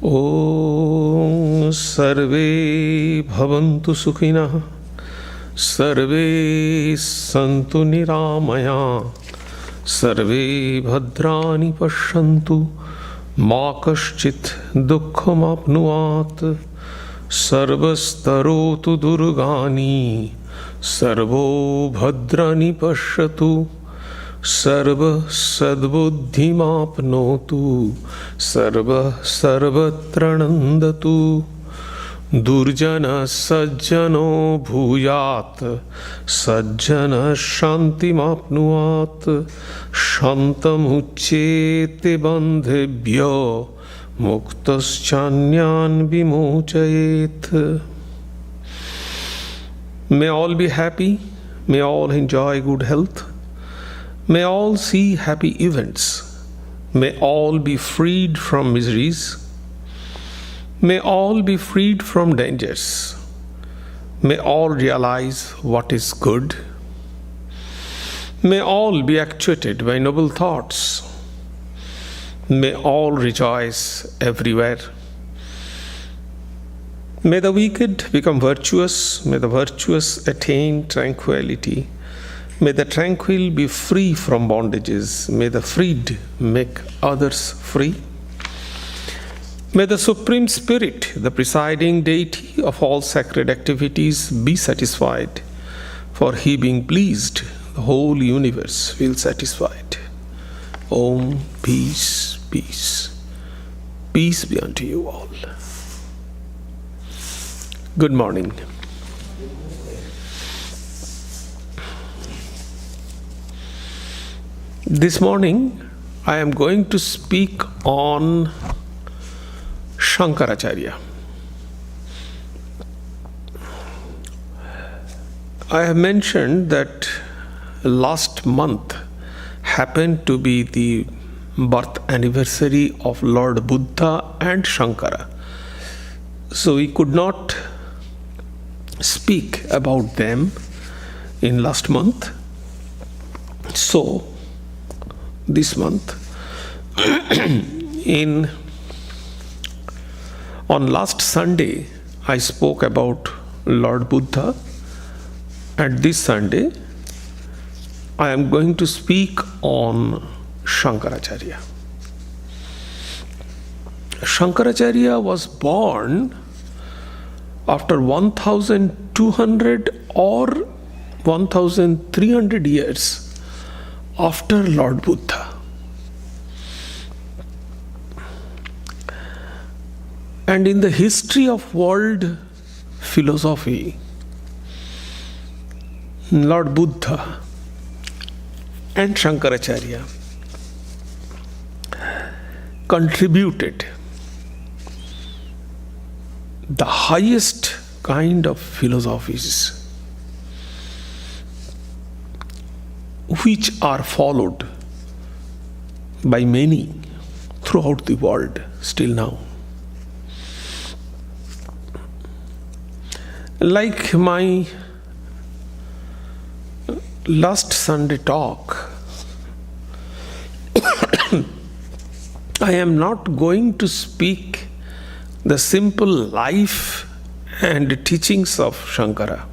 ॐ सर्वे भवन्तु सुखिनः सर्वे सन्तु निरामयाः सर्वे भद्राणि पश्यन्तु मा कश्चित् दुःखमाप्नुयात् सर्वस्तरोतु दुर्गाणि सर्वो भद्राणि पश्यतु सर्वः सद्बुद्धिमाप्नोतु सर्वः सर्वत्र नन्दतु दुर्जनः सज्जनो भूयात् सज्जनः शान्तिमाप्नुयात् शान्तमुच्येते बन्धेभ्यो मुक्तश्चान्यान् विमोचयेत्. May all be happy, may all enjoy good health, may all see happy events, may all be freed from miseries, may all be freed from dangers, may all realize what is good, may all be actuated by noble thoughts, may all rejoice everywhere. May the wicked become virtuous, may the virtuous attain tranquility, may the tranquil be free from bondages, may the freed make others free. May the Supreme Spirit, the presiding deity of all sacred activities, be satisfied, for He being pleased, the whole universe feels satisfied. Om, peace, peace. Peace be unto you all. Good morning. This morning I am going to speak on Shankaracharya. I have mentioned that last month happened to be the birth anniversary of Lord Buddha and Shankara. So we could not speak about them in last month. So this month on last Sunday I spoke about Lord Buddha, and this Sunday I am going to speak on Shankaracharya. Shankaracharya was born after 1200 or 1300 years after Lord Buddha. And in the history of world philosophy, Lord Buddha and Shankaracharya contributed the highest kind of philosophies which are followed by many throughout the world still now. Like my last Sunday talk, I am not going to speak the simple life and teachings of Shankara.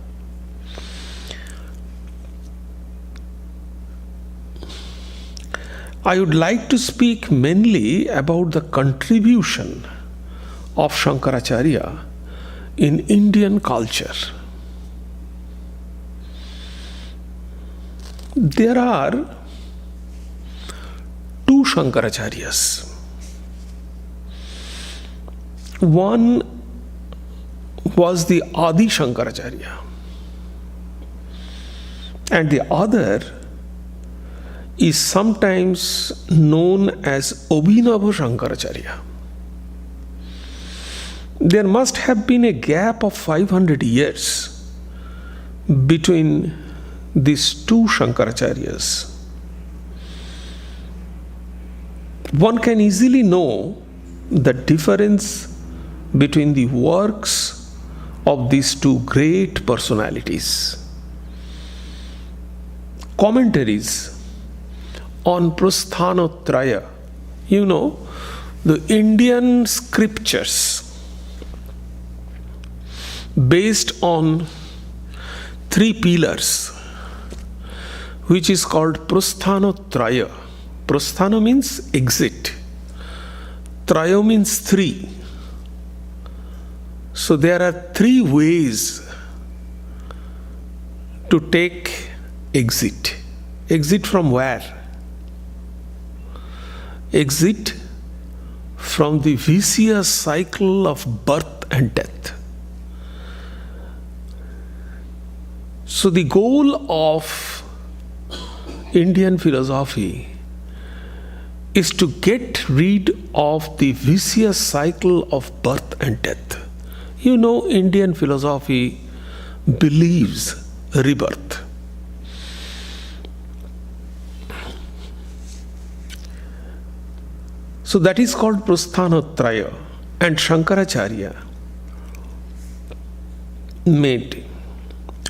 I would like to speak mainly about the contribution of Shankaracharya in Indian culture. There are two Shankaracharyas. One was the Adi Shankaracharya, and the other is sometimes known as Abhinava Shankaracharya. There must have been a gap of 500 years between these two Shankaracharyas. One can easily know the difference between the works of these two great personalities. Commentaries on Prasannatmananda, the Indian scriptures based on three pillars, which is called Prasthanotraya. Prasthana means exit. Traya means three. So there are three ways to take exit. Exit from where? Exit from the vicious cycle of birth and death. So the goal of Indian philosophy is to get rid of the vicious cycle of birth and death. You know, Indian philosophy believes rebirth. So that is called Prasthanotraya. And Shankaracharya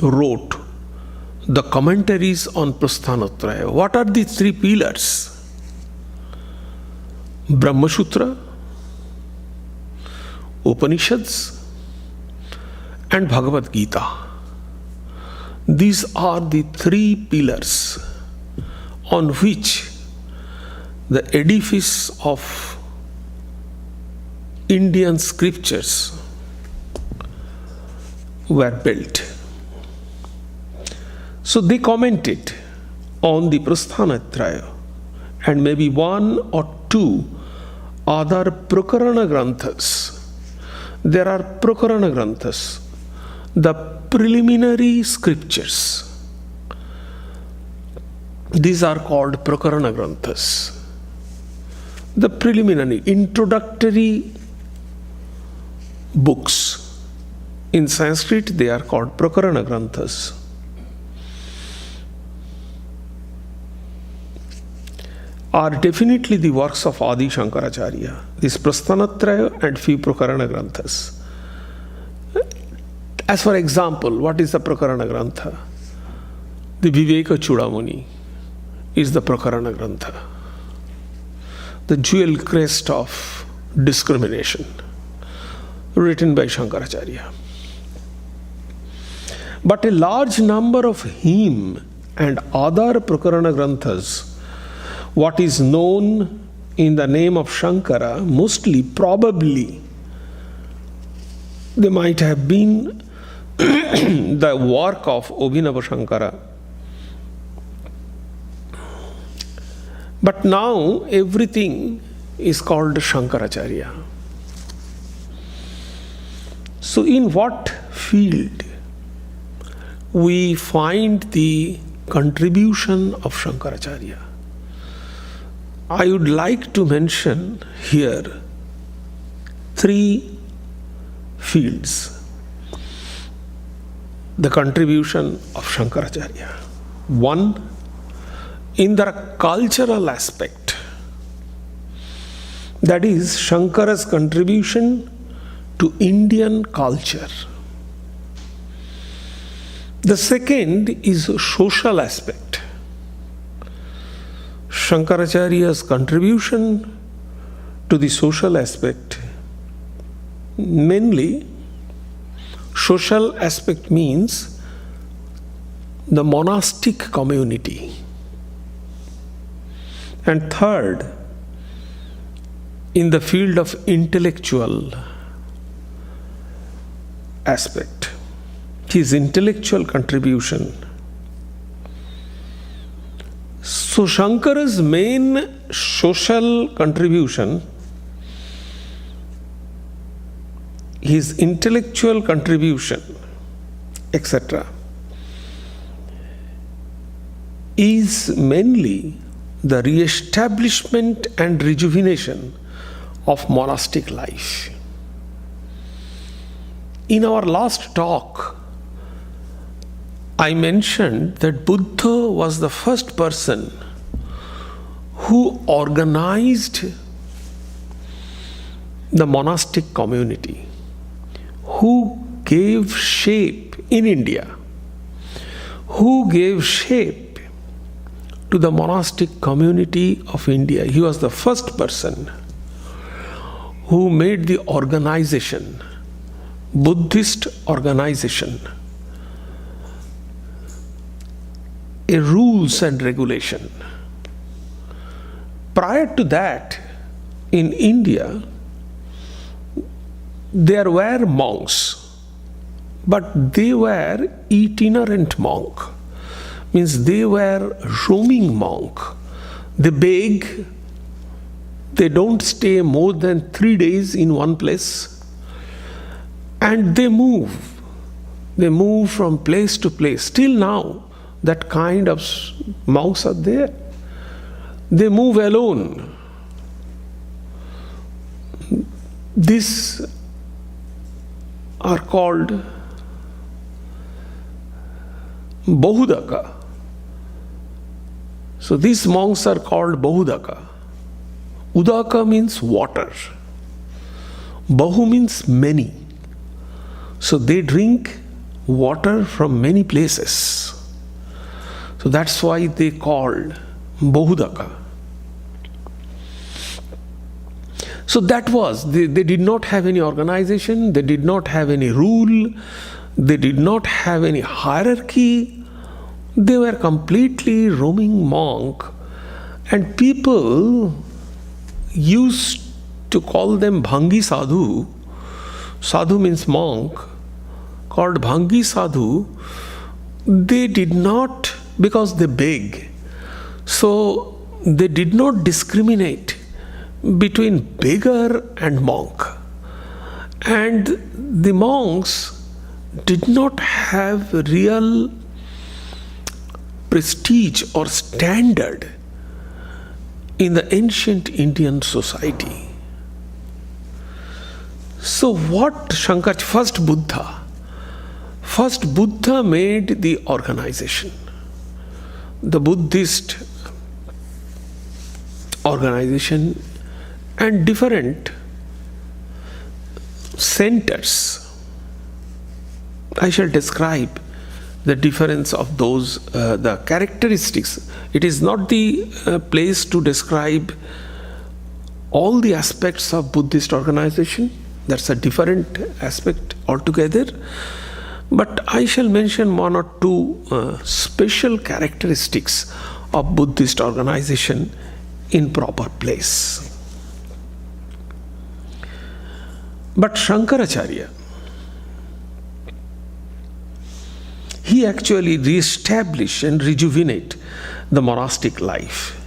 wrote the commentaries on Prasthanotraya. What are the three pillars? Brahma Sutra, Upanishads, and Bhagavad Gita. These are the three pillars on which the edifice of Indian scriptures were built. So they commented on the Prasthanotraya and maybe one or two other Prakarana Granthas. There are Prakarana Granthas, the preliminary scriptures. These are called Prakarana Granthas. The preliminary, introductory books. In Sanskrit, they are called Prakarana Granthas. Are definitely the works of Adi Shankaracharya. This Prasthanotraya and few Prakarana Granthas. As for example, what is the Prakarana Grantha? The Viveka Chudamani is the Prakarana Grantha. The jewel crest of discrimination, written by Shankaracharya. But a large number of hymn and other Prakarana Granthas, what is known in the name of Shankara, mostly, probably, they might have been the work of Abhinava Shankara. But now everything is called Shankaracharya. So in what field we find the contribution of Shankaracharya? I would like to mention here three fields. The contribution of Shankaracharya. One, in the cultural aspect, that is Shankara's contribution to Indian culture. The second is social aspect. Shankaracharya's contribution to the social aspect, mainly social aspect means the monastic community. And third, in the field of intellectual aspect, his intellectual contribution. So Shankara's main social contribution, his intellectual contribution, etc., is mainly the re-establishment and rejuvenation of monastic life. In our last talk, I mentioned that Buddha was the first person who organized the monastic community, who gave shape in India, who gave shape to the monastic community of India. He was the first person who made the organization, Buddhist organization, a rules and regulation. Prior to that, in India, there were monks, but they were itinerant monk, means they were roaming monk. They beg, they don't stay more than 3 days in one place, and they move from place to place. Still now, that kind of monks are there. They move alone. These are called Bahudaka. So these monks are called Bahudaka. Udaka means water. Bahu means many. So they drink water from many places. So that's why they called Bahudaka. So that was, they did not have any organization, they did not have any rule, they did not have any hierarchy. They were completely roaming monk, and people used to call them Bhangi Sadhu. Sadhu means monk, called Bhangi Sadhu. They did not, because they beg, so they did not discriminate between beggar and monk. And the monks did not have real prestige or standard in the ancient Indian society. So what first Buddha made the organization, the Buddhist organization, and different centers. I shall describe the difference of those, the characteristics. It is not the place to describe all the aspects of Buddhist organization. That's a different aspect altogether. But I shall mention one or two special characteristics of Buddhist organization in proper place. But Shankaracharya, he actually re-established and rejuvenate the monastic life.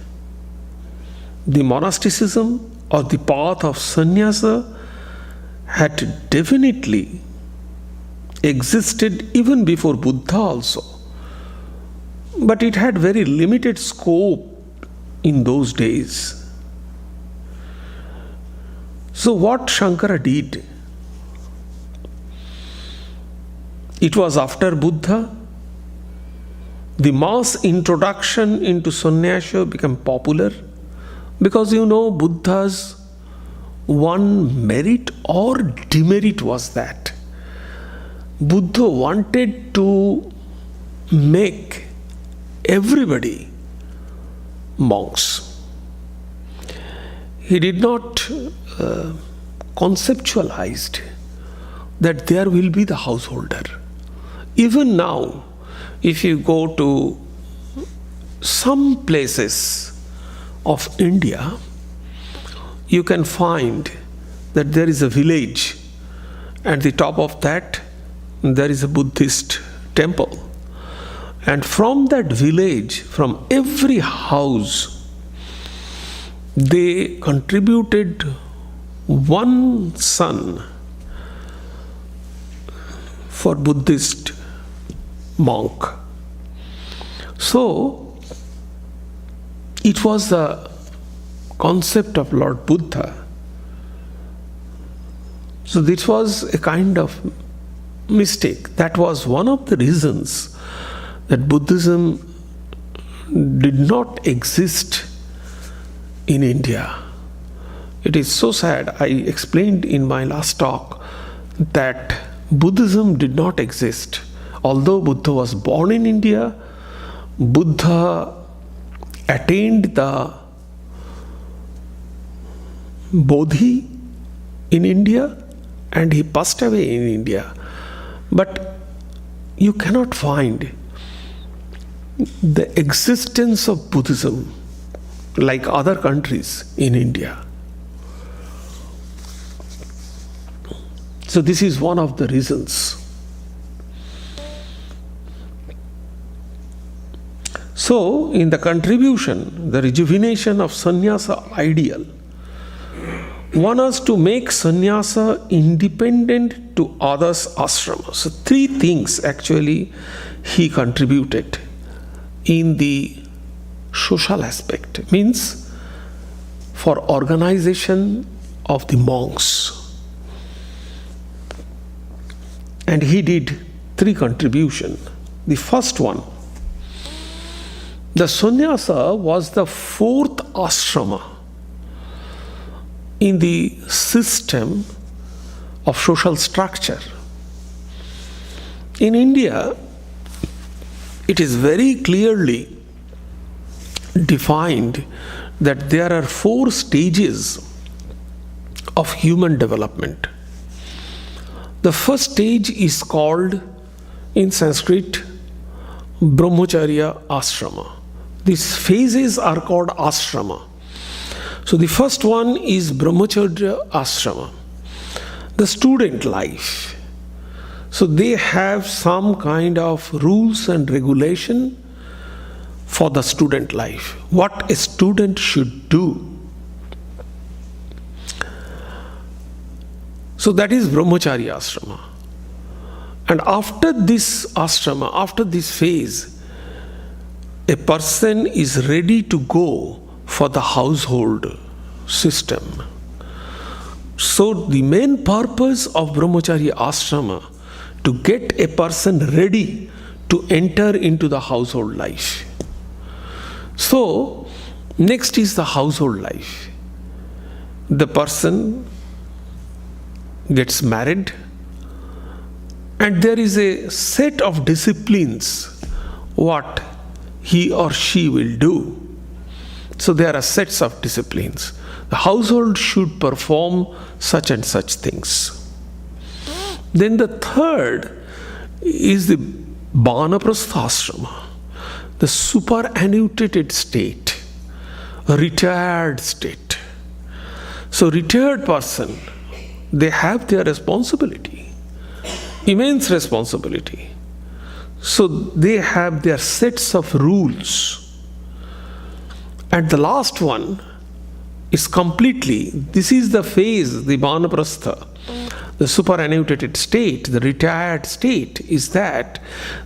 The monasticism or the path of sannyasa had definitely existed even before Buddha also, but it had very limited scope in those days. So what Shankara did, it was after Buddha, the mass introduction into sannyasa became popular, because Buddha's one merit or demerit was that Buddha wanted to make everybody monks. He did not conceptualize that there will be the householder. Even now, if you go to some places of India, you can find that there is a village. At the top of that, there is a Buddhist temple. And from that village, from every house, they contributed one son for Buddhist monk. So, it was the concept of Lord Buddha. So this was a kind of mistake. That was one of the reasons that Buddhism did not exist in India. It is so sad. I explained in my last talk that Buddhism did not exist. Although Buddha was born in India, Buddha attained the Bodhi in India and he passed away in India. But you cannot find the existence of Buddhism like other countries in India. So this is one of the reasons. So in the contribution, the rejuvenation of sannyasa ideal, one has to make sannyasa independent to others' ashramas. So three things actually he contributed in the social aspect, means for organization of the monks. And he did three contributions. The first one, the sannyasa was the fourth ashrama in the system of social structure. In India, it is very clearly defined that there are four stages of human development. The first stage is called in Sanskrit Brahmacharya ashrama. These phases are called ashrama. So the first one is Brahmacharya ashrama, the student life. So they have some kind of rules and regulation for the student life, what a student should do. So that is Brahmacharya ashrama. And after this ashrama, after this phase, a person is ready to go for the household system. So the main purpose of Brahmacharya ashrama to get a person ready to enter into the household life. So next is the household life. The person gets married and there is a set of disciplines what he or she will do. So there are sets of disciplines. The household should perform such and such things. Then the third is the Vanaprastha ashrama, the superannuated state, a retired state. So retired person, they have their responsibility, immense responsibility. So they have their sets of rules. And the last one is completely, this is the phase, the Vanaprastha, the superannuated state, the retired state, is that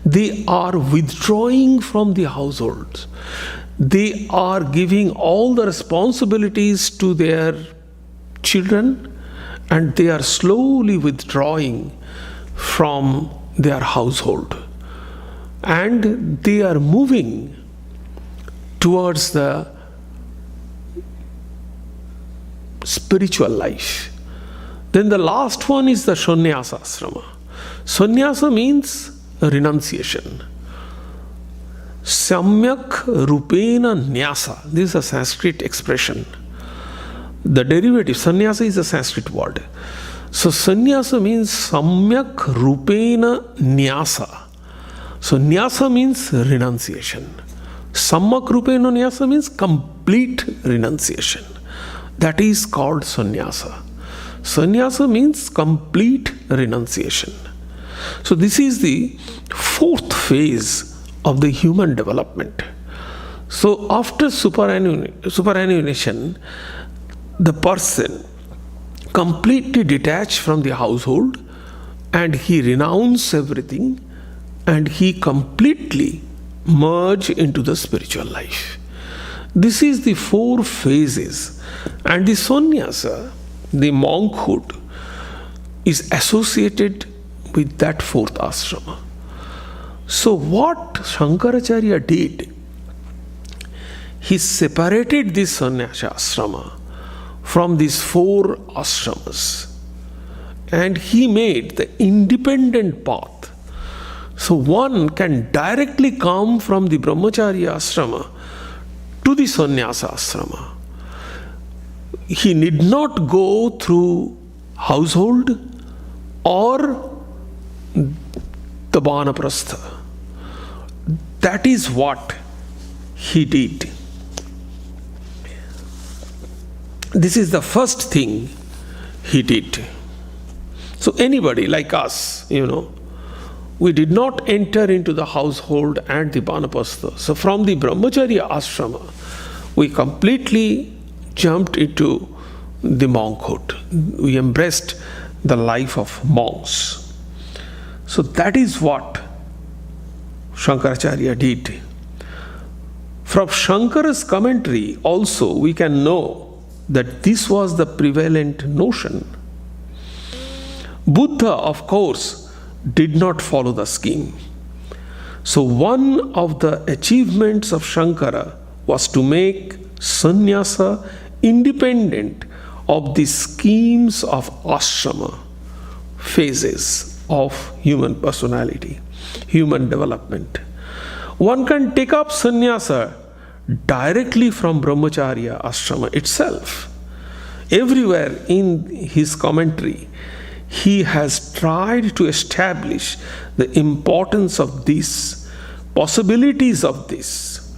they are withdrawing from the household. They are giving all the responsibilities to their children and they are slowly withdrawing from their household. And they are moving towards the spiritual life. Then the last one is the sannyasa ashrama. Sannyasa means renunciation. Samyak rupena nyasa. This is a Sanskrit expression. The derivative, sannyasa is a Sanskrit word. So sannyasa means samyak rupena nyasa. So nyasa means renunciation. Samyak rupena nyasa means complete renunciation. That is called sannyasa. Sannyasa means complete renunciation. So this is the fourth phase of the human development. So after superannuation, the person completely detached from the household and he renounces everything and he completely merge into the spiritual life. This is the four phases. And the sannyasa, the monkhood, is associated with that fourth ashrama. So what Shankaracharya did, he separated this sannyasa ashrama from these four ashramas and he made the independent path. So one can directly come from the Brahmacharya ashrama to the sannyasa ashrama. He need not go through household or the Vanaprastha. That is what he did. This is the first thing he did. So anybody like us, we did not enter into the household and the Vanaprastha. So from the Brahmacharya ashrama, we completely jumped into the monkhood. We embraced the life of monks. So that is what Shankaracharya did. From Shankara's commentary also we can know that this was the prevalent notion. Buddha, of course, did not follow the scheme. So one of the achievements of Shankara was to make sannyasa independent of the schemes of ashrama, phases of human personality, human development. One can take up sannyasa directly from Brahmacharya ashrama itself. Everywhere in his commentary, he has tried to establish the importance of this, possibilities of this.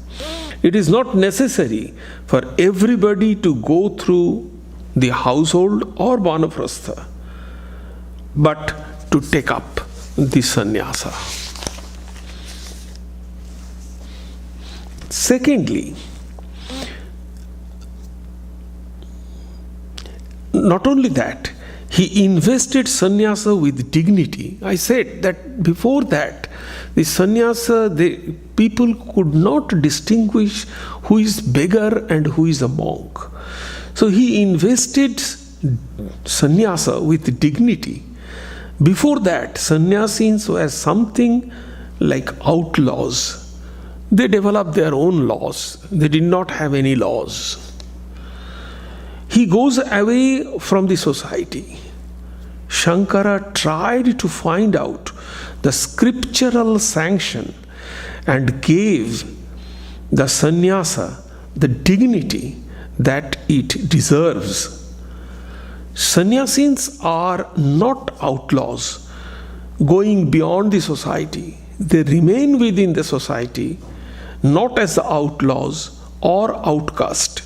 It is not necessary for everybody to go through the household or Vanaprastha, but to take up the sannyasa. Secondly, not only that, he invested sannyasa with dignity. I said that before that, the sannyasa, the people could not distinguish who is beggar and who is a monk. So he invested sannyasa with dignity. Before that, sannyasins were something like outlaws. They developed their own laws. They did not have any laws. He goes away from the society. Shankara tried to find out the scriptural sanction and gave the sannyasa the dignity that it deserves. Sannyasins are not outlaws going beyond the society. They remain within the society, not as the outlaws or outcast,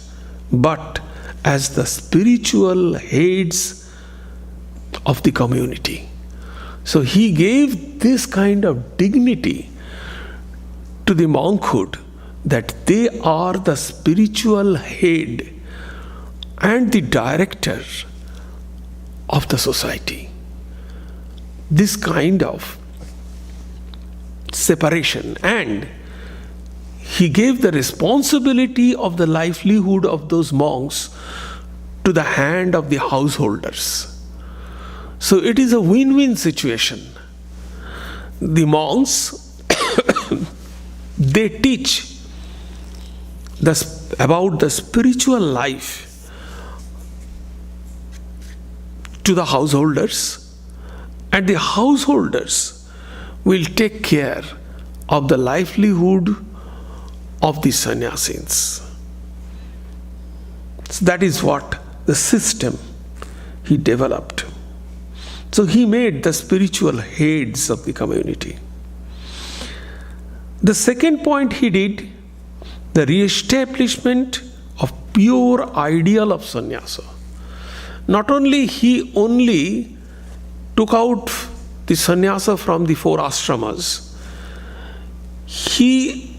but as the spiritual heads of the community. So he gave this kind of dignity to the monkhood, that they are the spiritual head and the director of the society. This kind of separation, and he gave the responsibility of the livelihood of those monks to the hand of the householders. So it is a win-win situation. The monks, they teach about the spiritual life to the householders, and the householders will take care of the livelihood of the sannyasins. So that is what the system he developed. So he made the spiritual heads of the community. The second point he did, the re-establishment of pure ideal of sannyasa. Not only he only took out the sannyasa from the 4 ashramas, he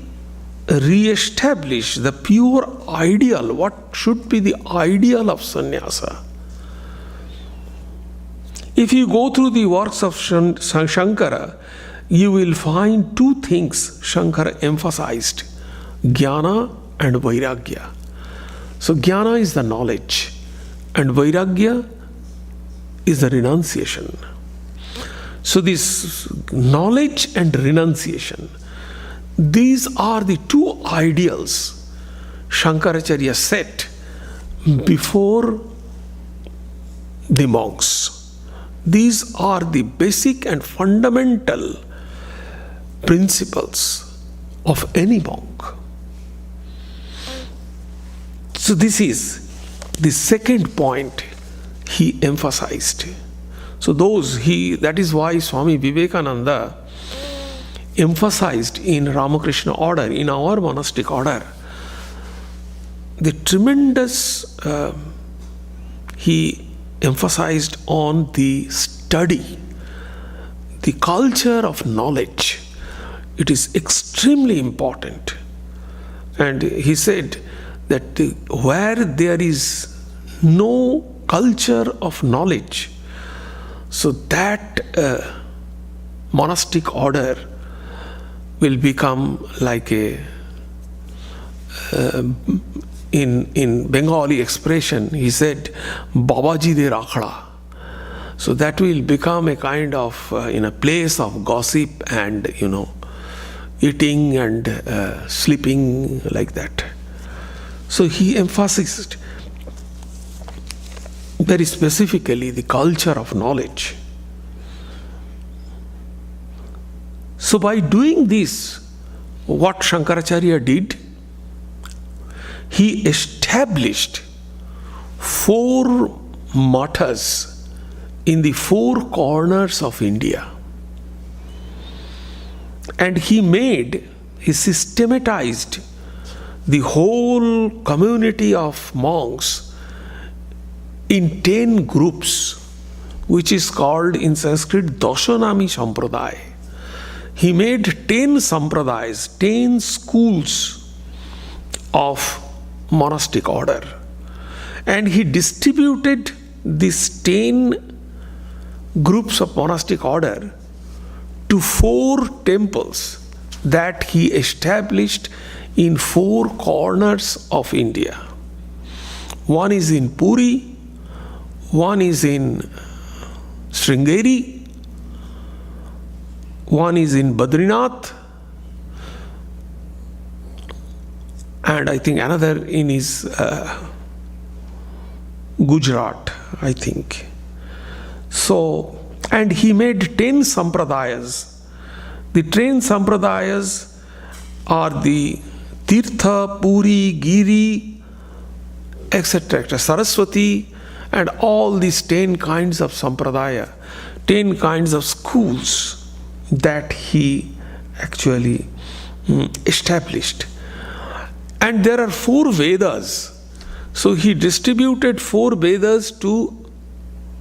re-establish the pure ideal. What should be the ideal of sannyasa? If you go through the works of Shankara, you will find 2 things Shankara emphasized: jnana and vairagya. So jnana is the knowledge, and vairagya is the renunciation. So this knowledge and renunciation, these are the 2 ideals Shankaracharya set before the monks. These are the basic and fundamental principles of any monk. So this is the second point he emphasized. So that is why Swami Vivekananda emphasized in Ramakrishna order, in our monastic order, the tremendous, he emphasized on the study, the culture of knowledge. It is extremely important. And he said that where there is no culture of knowledge, so that monastic order will become like a, in Bengali expression, he said, Babaji de Rakhda. So that will become a kind of, in a place of gossip and, eating and sleeping like that. So he emphasized very specifically the culture of knowledge. So by doing this, what Shankaracharya did, he established 4 mathas in the 4 corners of India. And he systematized the whole community of monks in 10 groups, which is called in Sanskrit Dashanami Sampradaya. He made 10 sampradayas, 10 schools of monastic order. And he distributed these 10 groups of monastic order to 4 temples that he established in 4 corners of India. One is in Puri, one is in Sringeri, one is in Badrinath, and I think another in is Gujarat, I think. So, and he made 10 sampradayas. The 10 sampradayas are the Tirtha, Puri, Giri, etc., Saraswati, and all these 10 kinds of sampradaya, 10 kinds of schools that he actually established. And there are 4 Vedas. So he distributed 4 Vedas to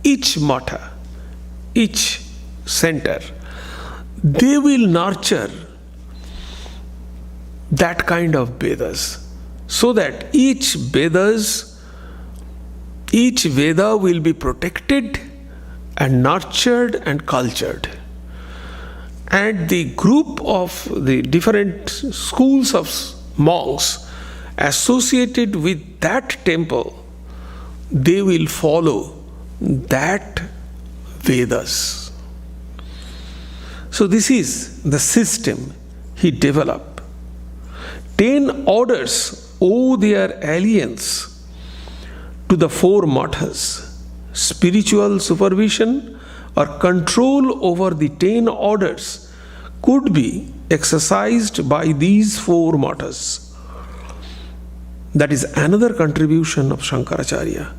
each matha, each center. They will nurture that kind of Vedas, so that each Veda will be protected and nurtured and cultured. And the group of the different schools of monks associated with that temple, they will follow that Vedas. So this is the system he developed. 10 orders owe their allegiance to the 4 mathas. Spiritual supervision or control over the 10 orders could be exercised by these 4 mathas. That is another contribution of Shankaracharya.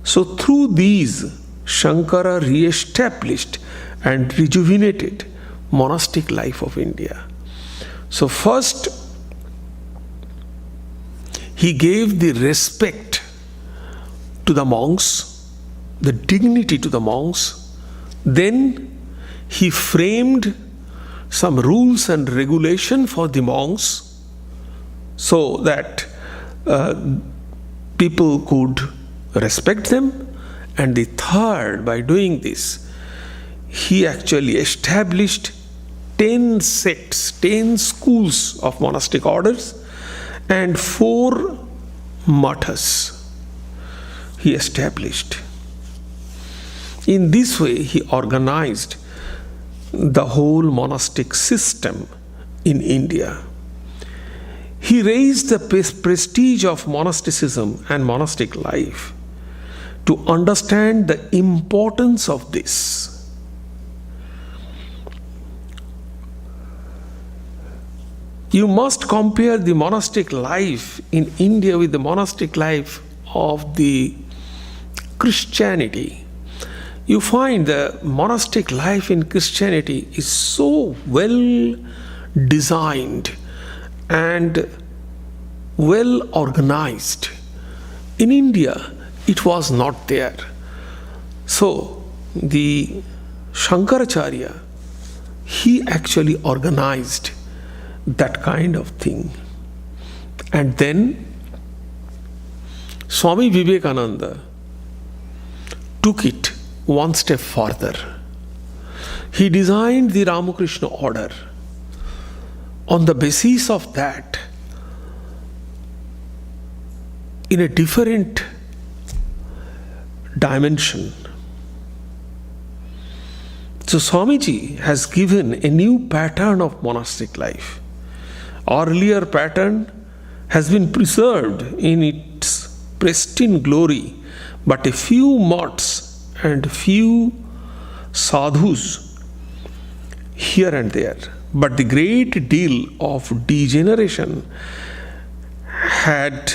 So through these, Shankara re-established and rejuvenated monastic life of India. So first, he gave the respect to the monks, the dignity to the monks. Then he framed some rules and regulation for the monks so that people could respect them. And the third, by doing this, he actually established 10 sects, 10 schools of monastic orders and 4 mathas he established. In this way, he organized the whole monastic system in India. He raised the prestige of monasticism and monastic life. To understand the importance of this, you must compare the monastic life in India with the monastic life of the Christianity, you find the monastic life in Christianity is so well designed and well organized. In India, it was not there. So, the Shankaracharya, he actually organized that kind of thing. And then Swami Vivekananda took it one step further. He designed the Ramakrishna order. On the basis of that, in a different dimension. So Swamiji has given a new pattern of monastic life. Earlier pattern has been preserved in its pristine glory, but a few monks and few sadhus here and there. But the great deal of degeneration had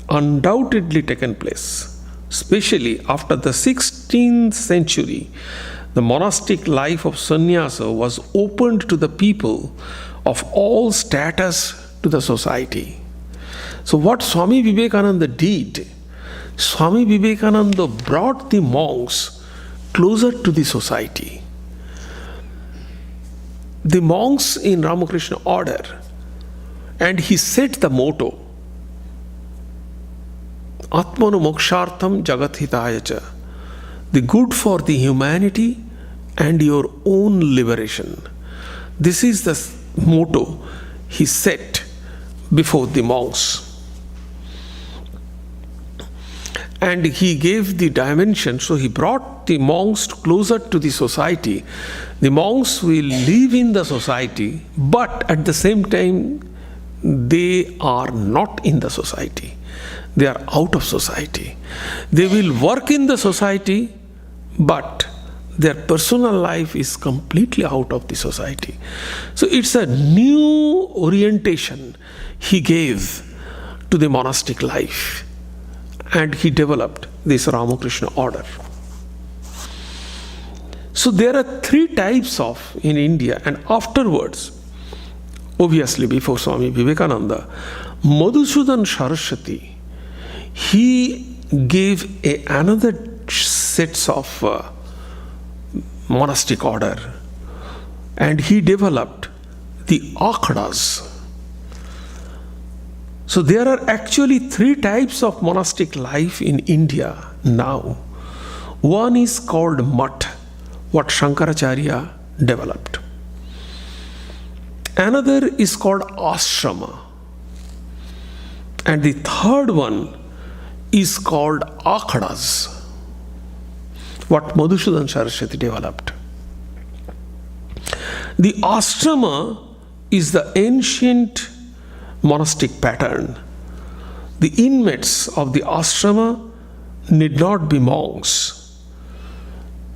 undoubtedly taken place, especially after the 16th century. The monastic life of sannyasa was opened to the people of all status to the society. So what Swami Vivekananda did, Swami Vivekananda brought the monks closer to the society. The monks in Ramakrishna order, and he set the motto, Atmanu mokshartham jagat hitaya cha, the good for the humanity and your own liberation. This is the motto he set before the monks. And he gave the dimension, so he brought the monks closer to the society. The monks will live in the society, but at the same time, they are not in the society. They are out of society. They will work in the society, but their personal life is completely out of the society. So it's a new orientation he gave to the monastic life. And he developed this Ramakrishna order. So there are three types of in India, and afterwards, obviously before Swami Vivekananda, Madhusudan Saraswati, he gave another sets of monastic order, and he developed the akhadas. So there are actually three types of monastic life in India now. One is called Mat, what Shankaracharya developed. Another is called Ashrama. And the third one is called Akhadas, what Madhusudan Saraswati developed. The Ashrama is the ancient monastic pattern. The inmates of the ashrama need not be monks.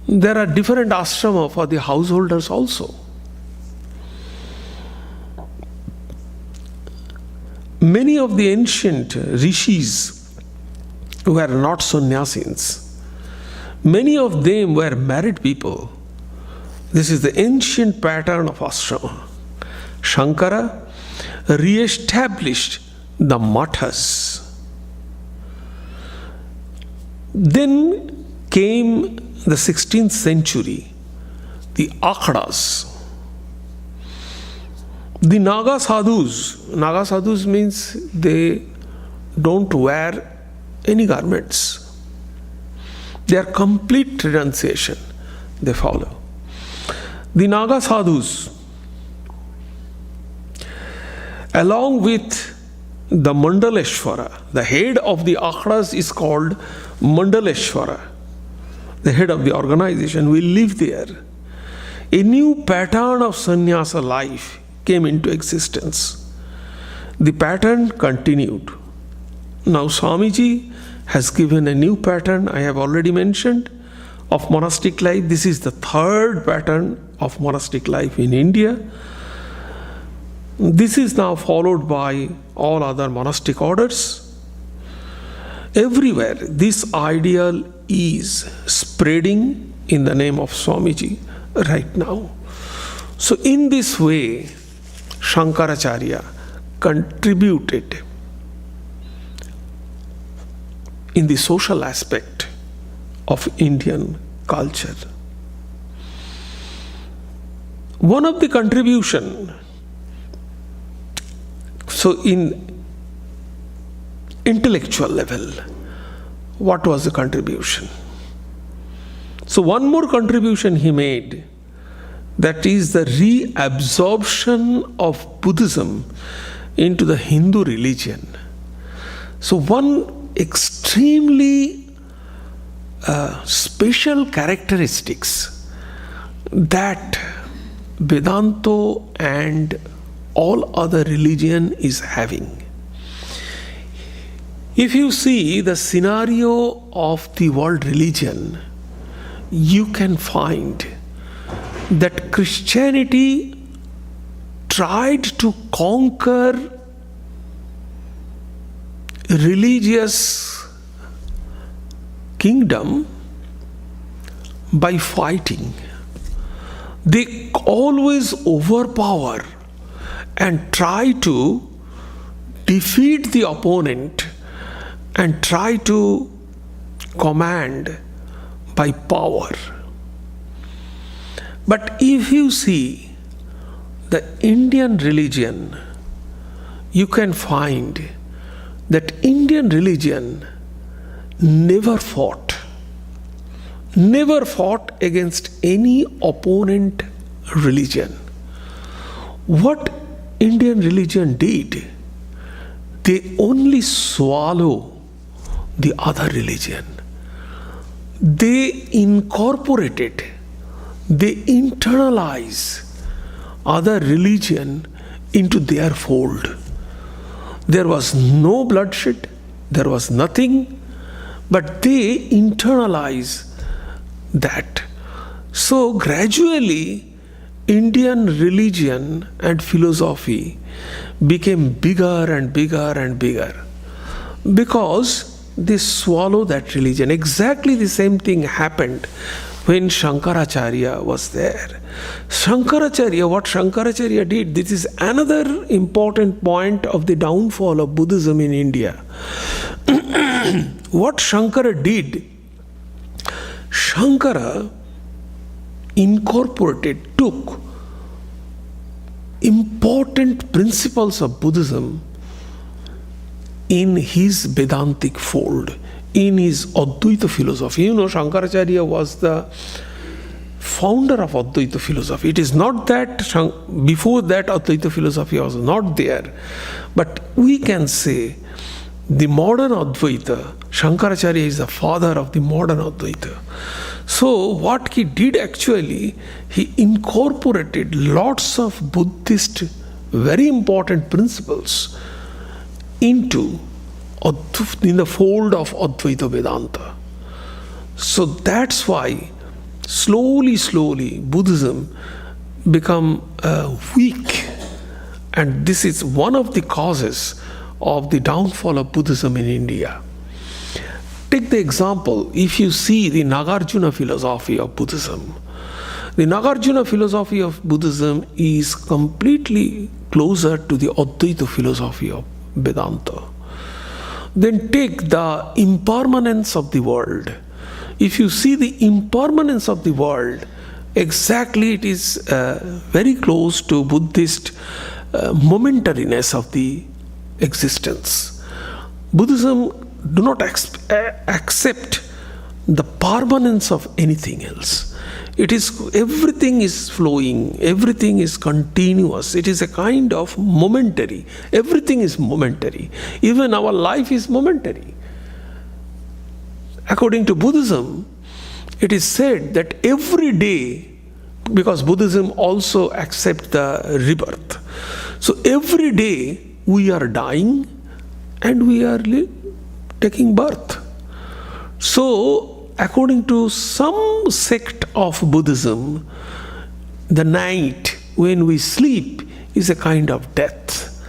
There are different ashrama for the householders also. Many of the ancient rishis were not sannyasins. Many of them were married people. This is the ancient pattern of ashrama. Shankara re-established the mathas. Then came the 16th century, the akhadas. The Naga sadhus means they don't wear any garments. They are complete renunciation they follow. The Naga sadhus, along with the Mandaleshwara, the head of the akhadas is called Mandaleshwara. The head of the organization will live there. A new pattern of sannyasa life came into existence. The pattern continued. Now Swamiji has given a new pattern, I have already mentioned, of monastic life. This is the third pattern of monastic life in India. This is now followed by all other monastic orders. Everywhere, this ideal is spreading in the name of Swamiji right now. So in this way, Shankaracharya contributed in the social aspect of Indian culture. One of the contribution, so in intellectual level, what was the contribution? So one more contribution he made, that is the reabsorption of Buddhism into the Hindu religion. So one extremely special characteristics that Vedanta and all other religion is having. If you see the scenario of the world religion, you can find that Christianity tried to conquer religious kingdom by fighting. They always overpower and try to defeat the opponent and try to command by power. But if you see the Indian religion, you can find that Indian religion never fought against any opponent religion. What Indian religion did, they only swallow the other religion. They incorporated, they internalize other religion into their fold. There was no bloodshed, there was nothing, but they internalize that. So gradually, Indian religion and philosophy became bigger and bigger and bigger because they swallow that religion. Exactly the same thing happened when Shankaracharya was there. What Shankaracharya did, this is another important point of the downfall of Buddhism in India. What Shankara did, Shankara took important principles of Buddhism in his Vedantic fold, in his Advaita philosophy. You know, Shankaracharya was the founder of Advaita philosophy. It is not that before that Advaita philosophy was not there, but we can say the modern Advaita, Shankaracharya is the father of the modern Advaita. So what he did actually, he incorporated lots of Buddhist very important principles in the fold of Advaita Vedanta. So that's why slowly Buddhism become weak, and this is one of the causes of the downfall of Buddhism in India. Take the example, if you see the Nagarjuna philosophy of Buddhism, the Nagarjuna philosophy of Buddhism is completely closer to the Advaita philosophy of Vedanta. Then take the impermanence of the world. If you see the impermanence of the world, exactly it is very close to Buddhist momentariness of the existence. Buddhism do not accept the permanence of anything else. It is, everything is flowing, everything is continuous. It is a kind of momentary. Everything is momentary. Even our life is momentary. According to Buddhism, it is said that every day, because Buddhism also accepts the rebirth, so every day we are dying and we are taking birth. So according to some sect of Buddhism, the night when we sleep is a kind of death,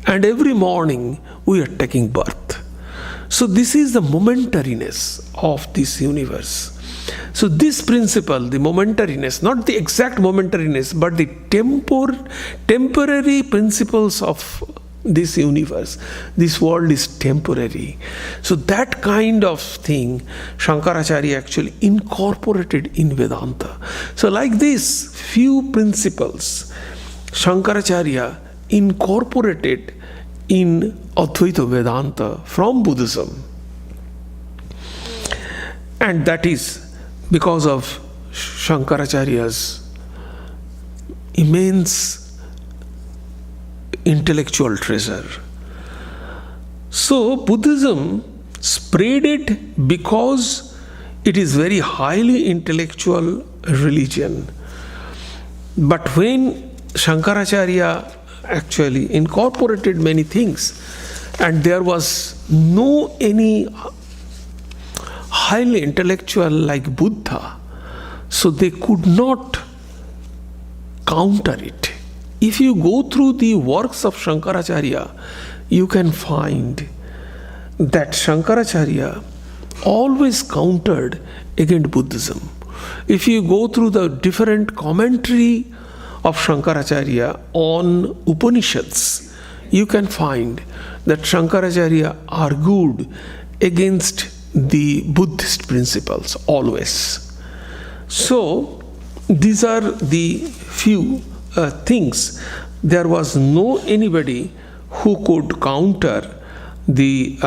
and every morning we are taking birth. So this is the momentariness of this universe. So this principle, the momentariness, not the exact momentariness, but the temporary principles of this universe. This world is temporary. So that kind of thing Shankaracharya actually incorporated in Vedanta. So like this, few principles Shankaracharya incorporated in Advaita Vedanta from Buddhism. And that is because of Shankaracharya's immense intellectual treasure. So Buddhism spreaded because it is very highly intellectual religion. But when Shankaracharya actually incorporated many things, and there was no any highly intellectual like Buddha, so they could not counter it. If you go through the works of Shankaracharya, you can find that Shankaracharya always countered against Buddhism. If you go through the different commentary of Shankaracharya on Upanishads, you can find that Shankaracharya argued against the Buddhist principles always. So these are the few things. There was no anybody who could counter the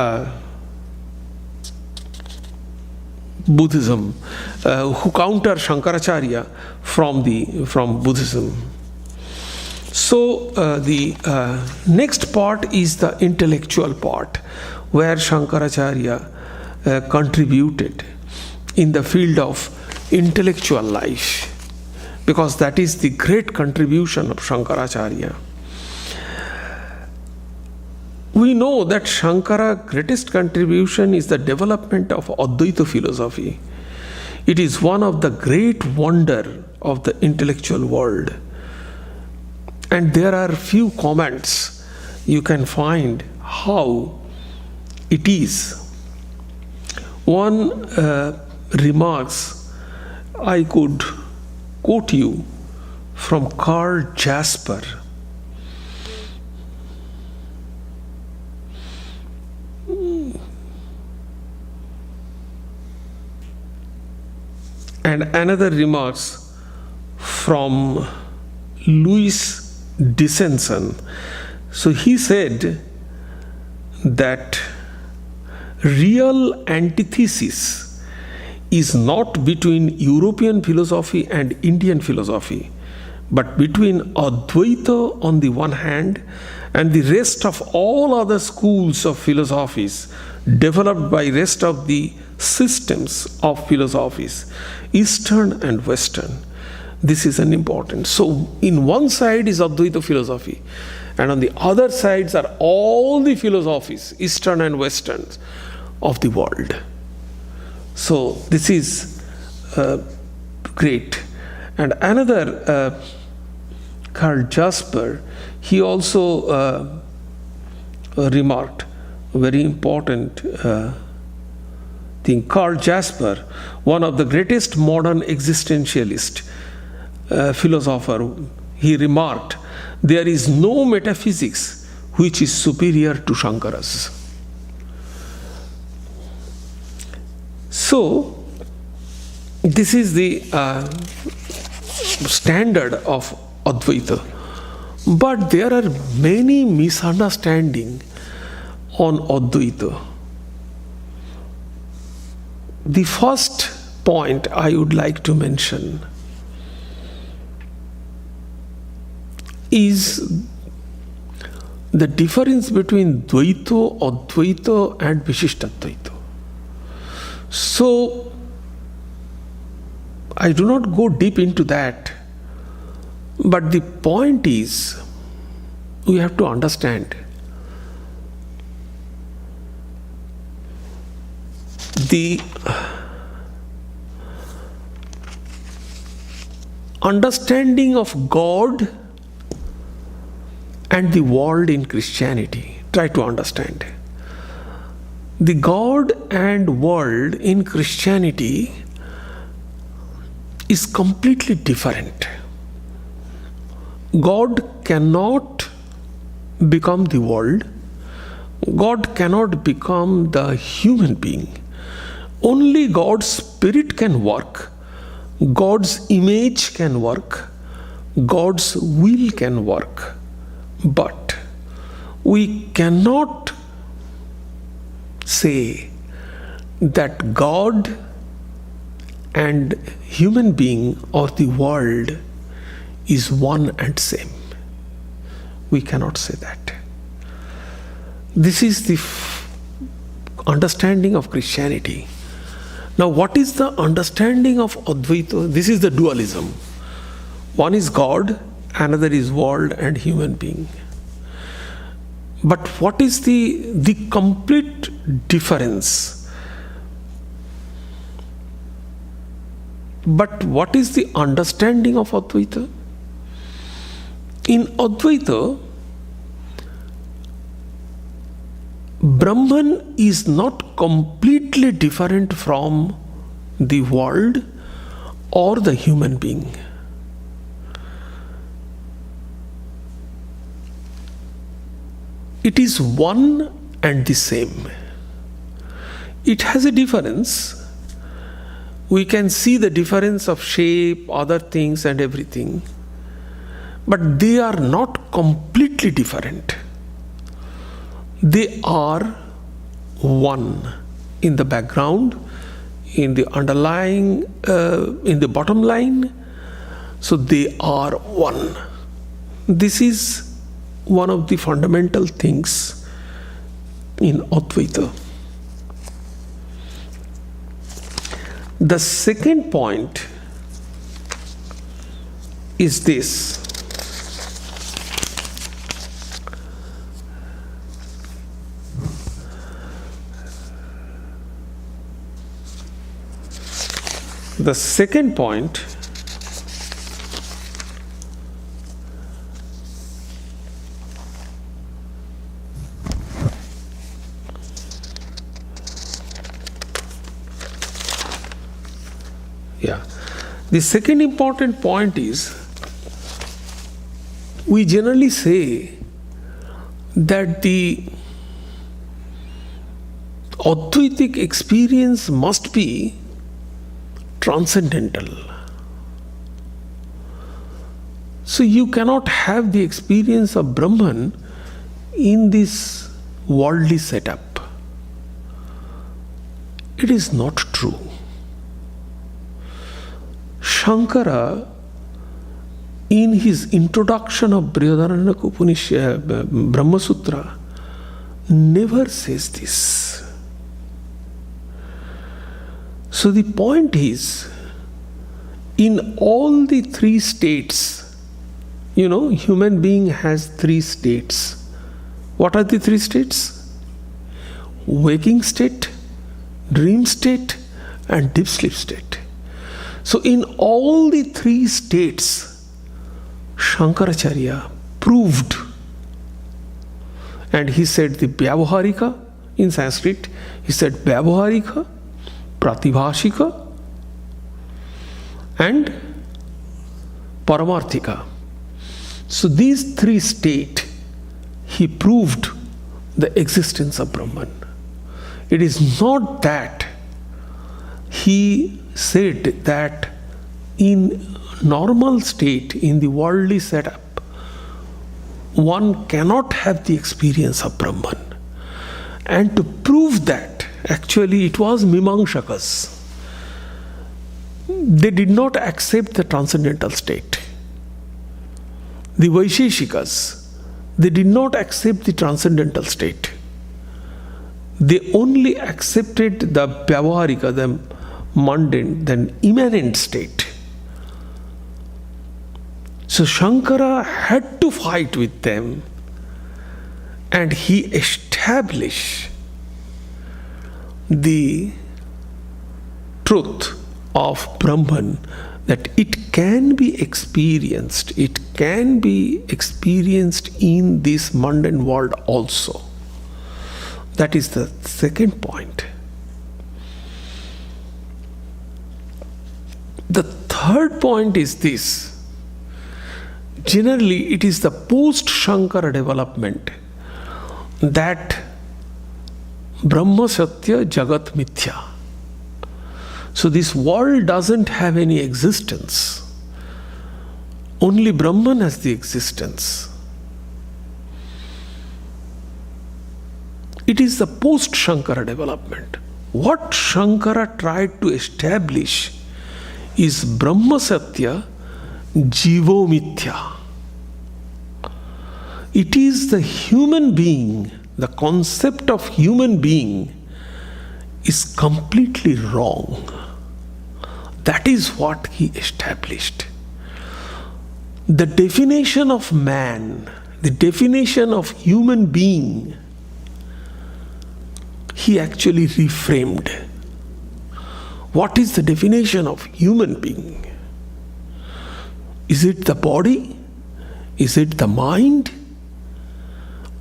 Buddhism, who counter Shankaracharya from Buddhism. So the next part is the intellectual part, where Shankaracharya contributed in the field of intellectual life, because that is the great contribution of Shankaracharya. We know that Shankara's greatest contribution is the development of Advaita philosophy. It is one of the great wonder of the intellectual world. And there are few comments you can find how it is. One remarks, I could quote you from Karl Jasper. And another remarks from Louis Dissenson. So he said that real antithesis is not between European philosophy and Indian philosophy, but between Advaita on the one hand and the rest of all other schools of philosophies developed by rest of the systems of philosophies, Eastern and Western. This is an important. So in one side is Advaita philosophy, and on the other sides are all the philosophies, Eastern and Western, of the world. So this is great. And another, Karl Jasper, he also remarked a very important thing. Karl Jasper, one of the greatest modern existentialist philosopher, he remarked, there is no metaphysics which is superior to Shankara's. So this is the standard of Advaita. But there are many misunderstandings on Advaita. The first point I would like to mention is the difference between Dvaita, Advaita and Vishishtadvaita. So I do not go deep into that, but the point is we have to understand the understanding of God and the world in Christianity. Try to understand. The God and world in Christianity is completely different. God cannot become the world. God cannot become the human being. Only God's spirit can work. God's image can work. God's will can work. But we cannot say that God and human being or the world is one and same. We cannot say that. This is the understanding of Christianity. Now, what is the understanding of Advaita? This is the dualism. One is God, another is world and human being. But what is the complete difference? But what is the understanding of Advaita? In Advaita, Brahman is not completely different from the world or the human being. It is one and the same. It has a difference. We can see the difference of shape, other things and everything. But they are not completely different. They are one in the background, in the underlying, in the bottom line. So they are one. This is one of the fundamental things in Advaita. The second point is this. The second point the second important point is, we generally say that the Advaitic experience must be transcendental. So you cannot have the experience of Brahman in this worldly setup. It is not true. Shankara, in his introduction of Brihadaranyaka Upanishad, Brahma Sutra, never says this. So the point is, in all the three states, human being has three states. What are the three states? Waking state, dream state, and deep sleep state. So in all the three states, Shankaracharya proved, and he said the Vyavaharika in Sanskrit, he said Vyavaharika, Pratibhashika and Paramarthika. So these three states, he proved the existence of Brahman. It is not that he said that in normal state, in the worldly setup, one cannot have the experience of Brahman. And to prove that, actually it was Mimamsakas. They did not accept the transcendental state. The Vaisheshikas, they did not accept the transcendental state. They only accepted the Vyavaharika, the mundane, the immanent state. So Shankara had to fight with them, and he established the truth of Brahman, that it can be experienced. It can be experienced in this mundane world also. That is the second point. The third point is this. Generally, it is the post-Shankara development that Brahma Satya Jagat Mithya. So this world doesn't have any existence. Only Brahman has the existence. It is the post-Shankara development. What Shankara tried to establish is Brahma Satya Jivo Mithya. It is the human being, the concept of human being is completely wrong. That is what he established. The definition of man, the definition of human being, he actually reframed. What is the definition of human being? Is it the body? Is it the mind?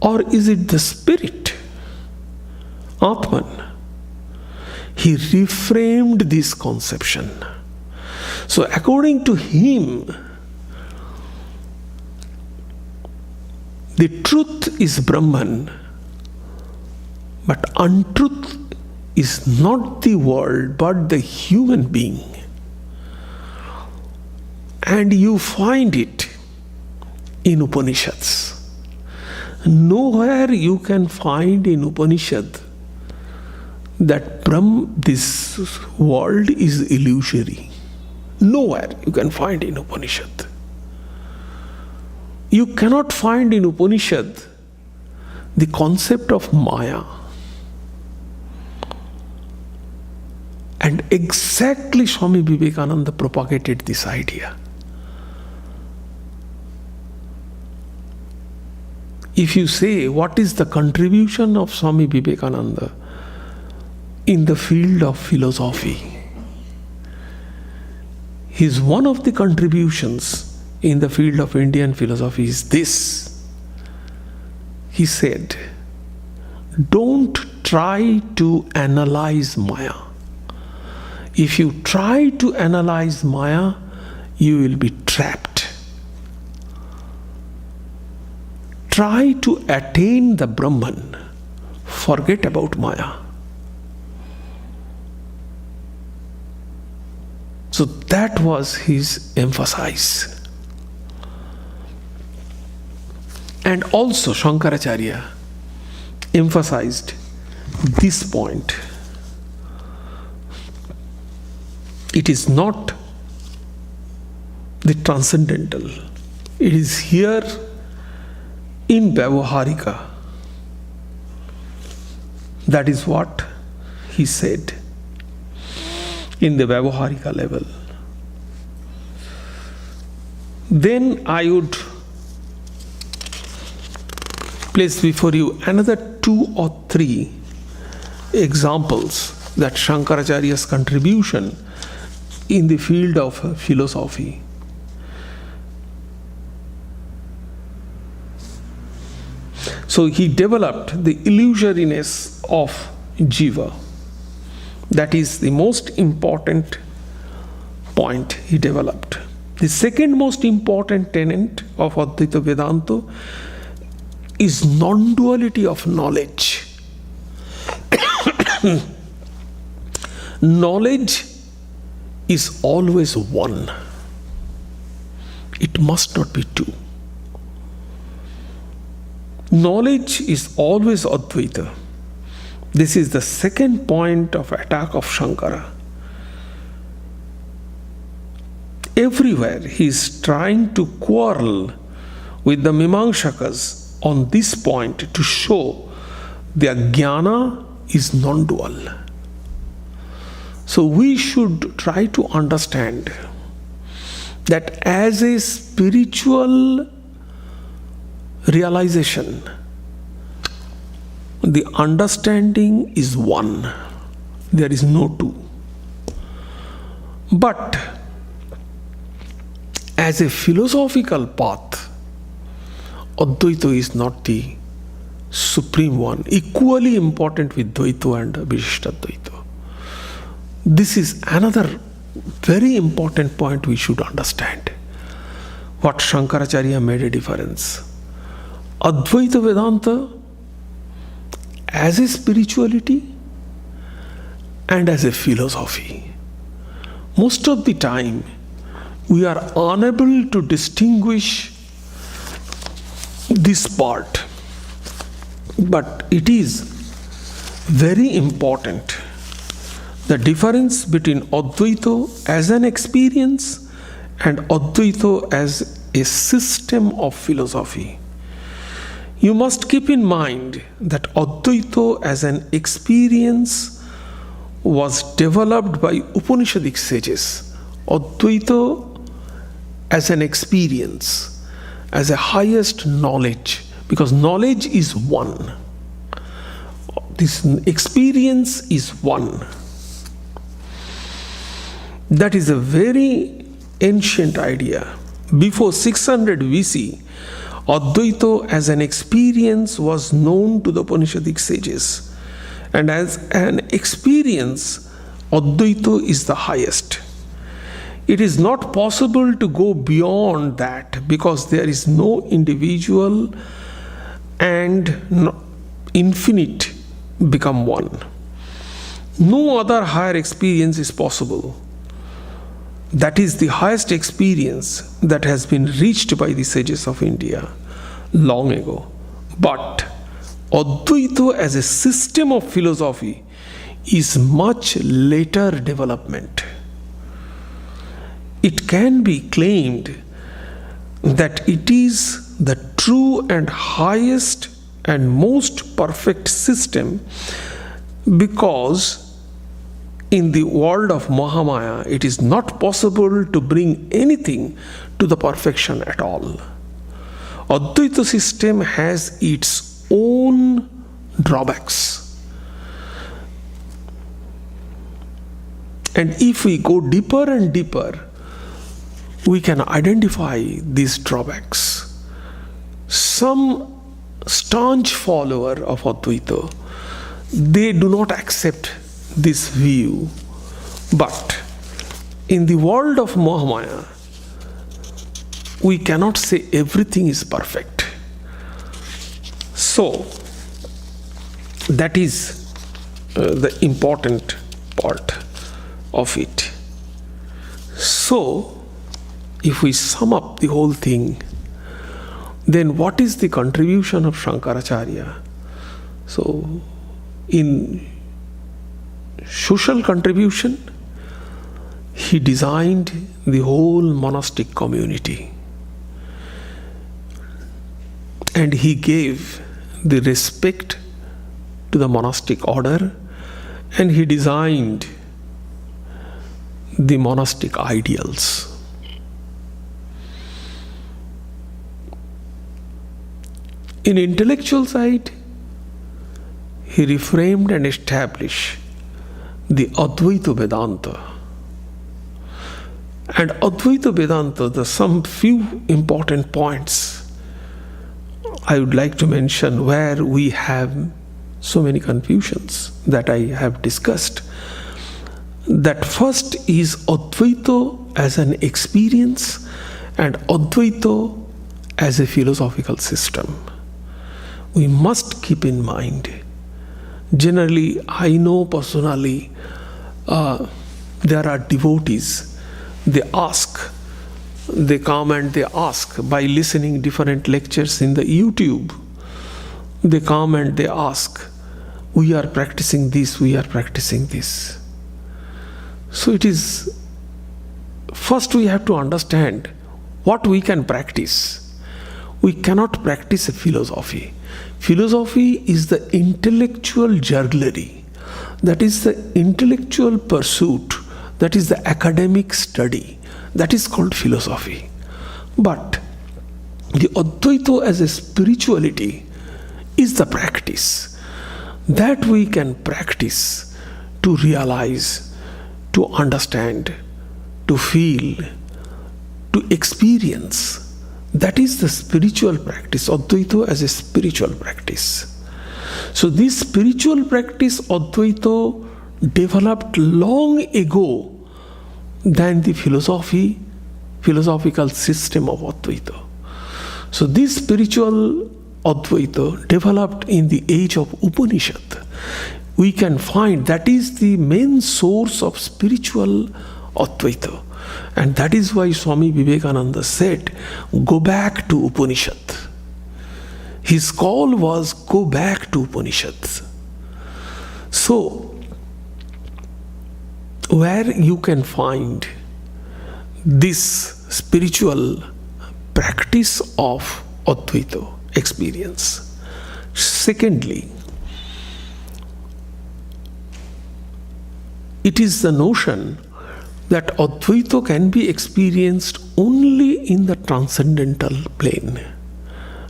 Or is it the spirit? Atman. He reframed this conception. So according to him, the truth is Brahman, but untruth is not the world but the human being. And you find it in Upanishads. Nowhere you can find in Upanishad that this world is illusory. Nowhere you can find in Upanishad. You cannot find in Upanishad the concept of Maya. And exactly Swami Vivekananda propagated this idea. If you say, what is the contribution of Swami Vivekananda in the field of philosophy? His one of the contributions in the field of Indian philosophy is this. He said, don't try to analyze Maya. If you try to analyze Maya, you will be trapped. Try to attain the Brahman. Forget about Maya. So that was his emphasis. And also Shankaracharya emphasized this point. It is not the transcendental. It is here in Vyavaharika. That is what he said in the Vyavaharika level. Then I would place before you another 2 or 3 examples that Shankaracharya's contribution in the field of philosophy. So he developed the illusoriness of jiva. That is the most important point he developed. The second most important tenet of Advaita Vedanta is non-duality of knowledge. Knowledge is always one. It must not be two. Knowledge is always Advaita. This is the second point of attack of Shankara. Everywhere he is trying to quarrel with the Mimamsakas on this point to show their jnana is non-dual. So we should try to understand that as a spiritual realization, the understanding is one. There is no two. But as a philosophical path, Advaita is not the Supreme One, equally important with Dvaita and Vishishtadvaita. This is another very important point we should understand. What Shankaracharya made a difference. Advaita Vedanta as a spirituality and as a philosophy. Most of the time, we are unable to distinguish this part, but it is very important. The difference between Advaita as an experience and Advaita as a system of philosophy. You must keep in mind that Advaita as an experience was developed by Upanishadic sages. Advaita as an experience, as a highest knowledge, because knowledge is one. This experience is one. That is a very ancient idea. Before 600 BC, Advaita as an experience was known to the Upanishadic sages. And as an experience, Advaita is the highest. It is not possible to go beyond that because there is no individual and infinite become one. No other higher experience is possible. That is the highest experience that has been reached by the sages of India long ago. But Advaita as a system of philosophy is much later development. It can be claimed that it is the true and highest and most perfect system because in the world of Mahamaya, it is not possible to bring anything to the perfection at all. Advaita system has its own drawbacks. And if we go deeper and deeper, we can identify these drawbacks. Some staunch follower of Advaita, they do not accept this view, but in the world of Mahamaya, we cannot say everything is perfect. So, that is the important part of it. So, if we sum up the whole thing, then what is the contribution of Shankaracharya? So, in social contribution, he designed the whole monastic community. And he gave the respect to the monastic order, and he designed the monastic ideals. In intellectual side, he reframed and established the Advaita Vedanta. And Advaita Vedanta, there are some few important points I would like to mention where we have so many confusions that I have discussed. That first is Advaita as an experience and Advaita as a philosophical system. We must keep in mind. Generally, I know personally, there are devotees, they come and they ask by listening different lectures in the YouTube. They come and they ask, we are practicing this, we are practicing this. So it is, first we have to understand what we can practice. We cannot practice a philosophy. Philosophy is the intellectual jugglery. That is the intellectual pursuit. That is the academic study. That is called philosophy. But the Advaita as a spirituality is the practice that we can practice to realize, to understand, to feel, to experience. That is the spiritual practice, Advaita as a spiritual practice. So this spiritual practice Advaita developed long ago than the philosophical system of Advaita. So this spiritual Advaita developed in the age of Upanishad. We can find that is the main source of spiritual Advaita. And that is why Swami Vivekananda said, go back to Upanishad. His call was, go back to Upanishads. So, where you can find this spiritual practice of Advaita experience. Secondly, it is the notion that Advaita can be experienced only in the transcendental plane,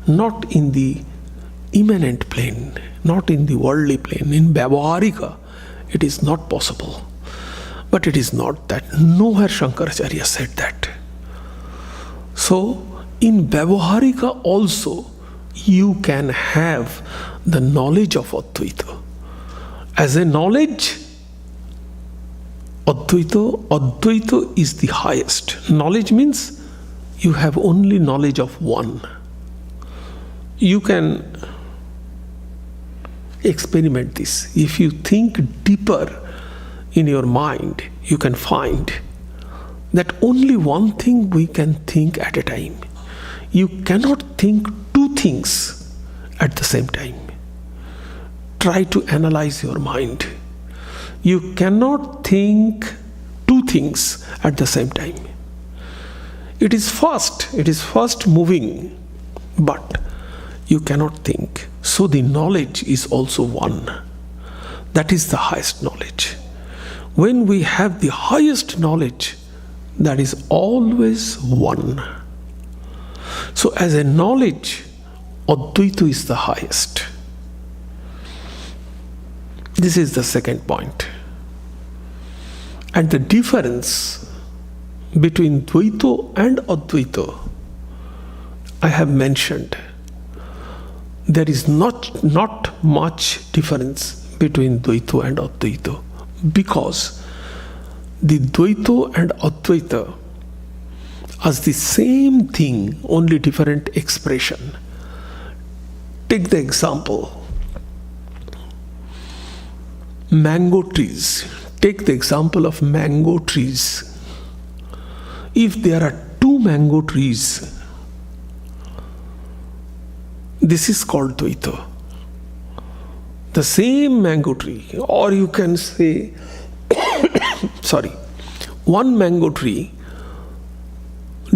not in the immanent plane, not in the worldly plane. In Vyavaharika, it is not possible. But it is not that. Nowhere Shankaracharya said that. So, in Vyavaharika also, you can have the knowledge of Advaita. As a knowledge, Advaita is the highest. Knowledge means you have only knowledge of one. You can experiment this. If you think deeper in your mind, you can find that only one thing we can think at a time. You cannot think two things at the same time. Try to analyze your mind. You cannot think two things at the same time. It is fast moving, but you cannot think. So the knowledge is also one. That is the highest knowledge. When we have the highest knowledge, that is always one. So as a knowledge, Advaita is the highest. This is the second point. And the difference between Dvaita and Advaita, I have mentioned. There is not much difference between Dvaita and Advaita, because the Dvaita and Advaita are the same thing, only different expression. Take the example, mango trees. Take the example of mango trees. If there are two mango trees, this is called Dvaita. The same mango tree, or you can say, one mango tree,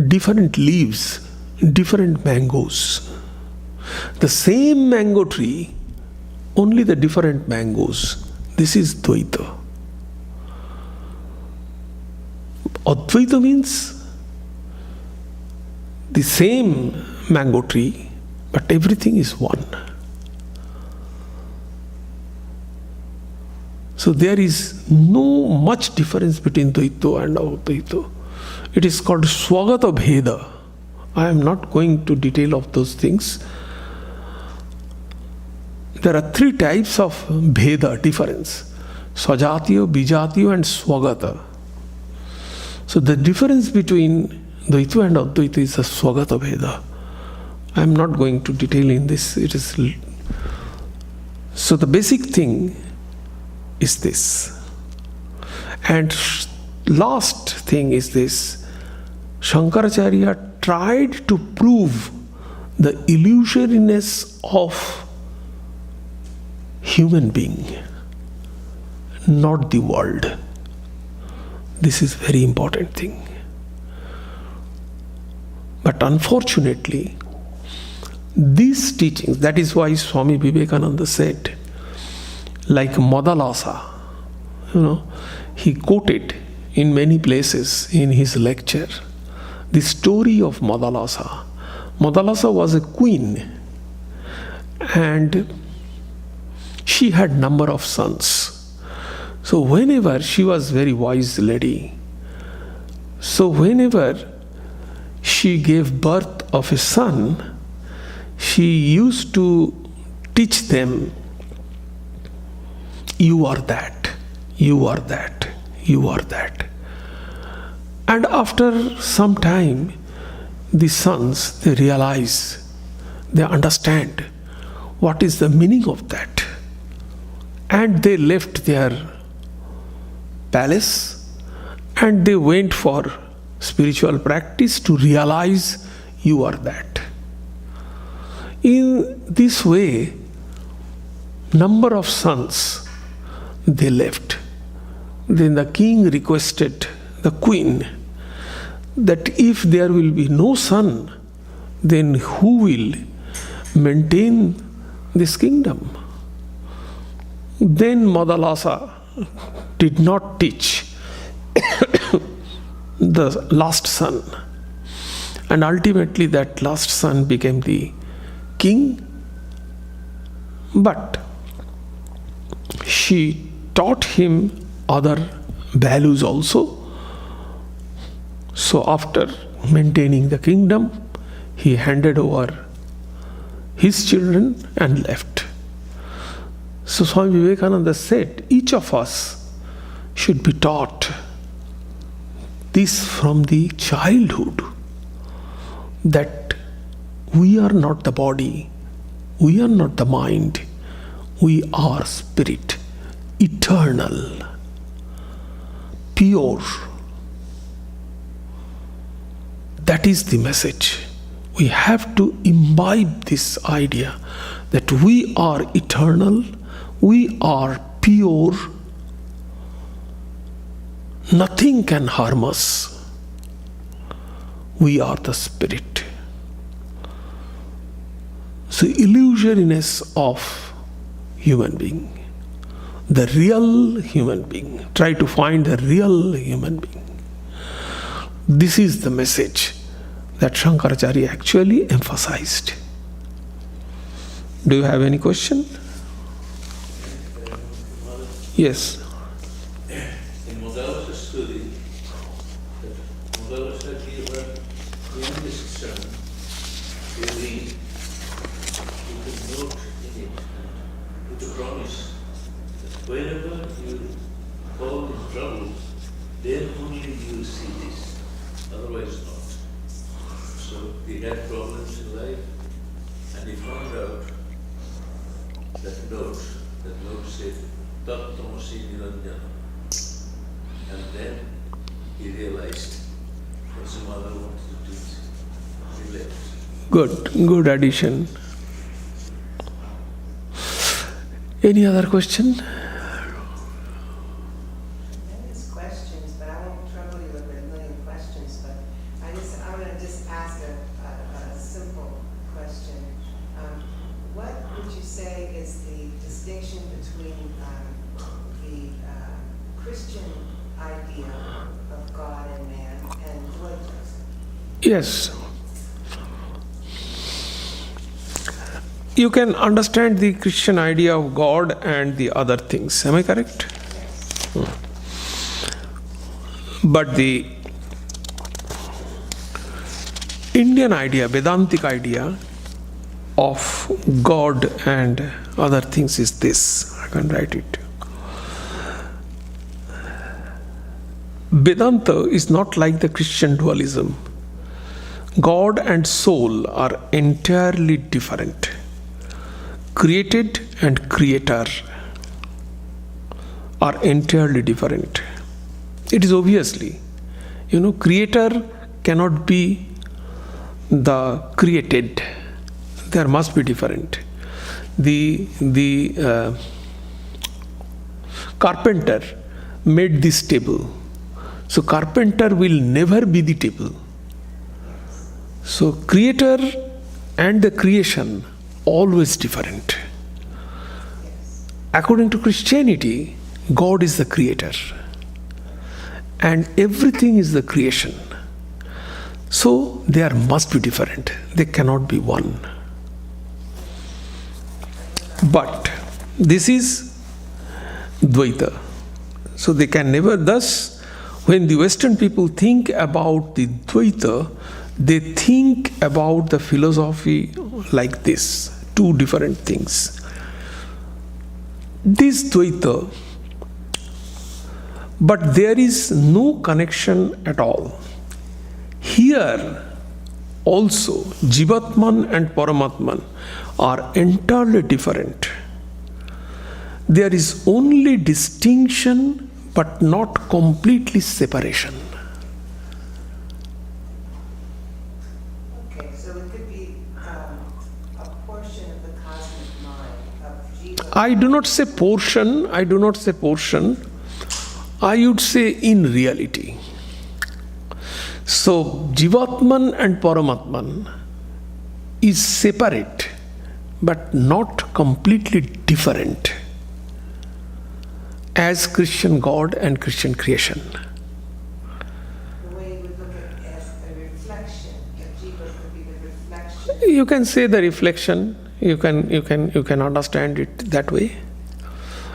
different leaves, different mangoes. The same mango tree, only the different mangoes. This is Dvaita. Advaita means the same mango tree, but everything is one. So there is no much difference between Dvaita and Advaita. It is called Swagata Bheda. I am not going to detail of those things. There are three types of Bheda, difference. Swajatiya, Bijatiya and Swagata. So the difference between Dvaita and Advaita is a Swagata Bheda. I am not going to detail in this. So the basic thing is this. And last thing is this. Shankaracharya tried to prove the illusoriness of human being, not the world. This is very important thing. But unfortunately, these teachings, that is why Swami Vivekananda said, like Madalasa, he quoted in many places in his lecture the story of Madalasa. Madalasa was a queen and she had number of sons. So whenever she was very wise lady, so whenever she gave birth of a son, she used to teach them you are that, you are that, you are that. And after some time, the sons, they realize, they understand what is the meaning of that. And they left their palace and they went for spiritual practice to realize you are that. In this way, number of sons, they left. Then the king requested the queen that if there will be no son, then who will maintain this kingdom? Then Madalasa did not teach the last son, and ultimately that last son became the king. But she taught him other values also. So after maintaining the kingdom, he handed over his children and left. So Swami Vivekananda said, each of us should be taught this from the childhood, that we are not the body, we are not the mind, we are spirit, eternal, pure. That is the message. We have to imbibe this idea that we are eternal, we are pure, nothing can harm us. We are the spirit. So illusoriness of human being, the real human being. Try to find the real human being. This is the message that Shankaracharya actually emphasized. Do you have any question? Yes. In Madalasa study, Madalasa gave her youngest son a ring. You could note in it and put a promise that whenever you fall in trouble, then only you will see this, otherwise not. So he had problems in life, and he found out that note said, Tat Tamasi Niranjana. And then he realized what some mother wanted to do. He left. Good addition. Any other question? Questions, but I won't trouble you with a million questions. But I'm going to just ask a simple question. What would you say is the distinction between the Christian idea of God and man and Dvaita's? Yes. You can understand the Christian idea of God and the other things. Am I correct? Yes. But the Indian idea, Vedantic idea of God and other things is this. I can write it. Vedanta is not like the Christian dualism. God and soul are entirely different. Created and creator are entirely different. It is obviously, creator cannot be the created. There must be different. The carpenter made this table. So carpenter will never be the table. So creator and the creation always different. According to Christianity, God is the creator and everything is the creation. So they must be different. They cannot be one. But this is Dvaita. So they can never, thus, when the Western people think about the Dvaita, they think about the philosophy like this, two different things. this Dvaita, but there is no connection at all. Here also, Jivatman and Paramatman are entirely different. There is only distinction, but not completely separation. Okay, so it could be a portion of the cosmic mind of Jiva. I do not say portion, I would say in reality. So, Jivatman and Paramatman is separate, but not completely different as Christian God and Christian creation. The way you would look at it as a reflection, that Jiva could be the reflection. You can say the reflection, you can understand it that way.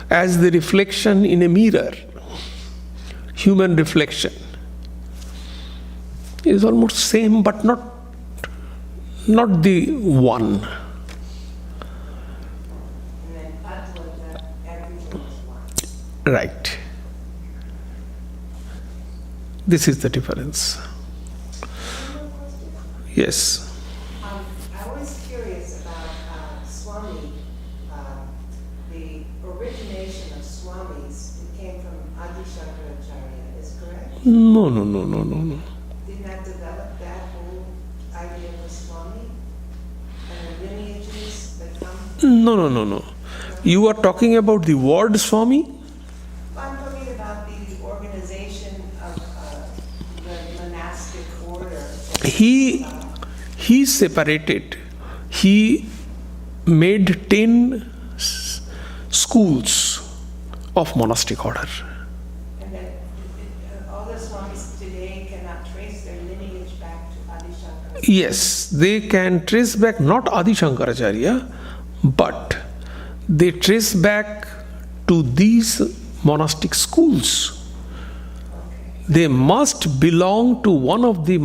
As the reflection in a mirror, human reflection is almost same, but not the one. And then Advaita, everything is one. Right. This is the difference. Yes. I was curious about Swami, the origination of Swamis. It came from Adi Shankaracharya, is correct? No. Did not develop that whole idea of a Swami and the lineages that come? No. You are talking about the word Swami? I'm talking about the organization of the monastic order. He separated. He made 10 schools of monastic order. And that all the Swamis today cannot trace their lineage back to Adi Shankaracharya. Yes, they can trace back not Adi Shankaracharya, but they trace back to these monastic schools. They must belong to one of the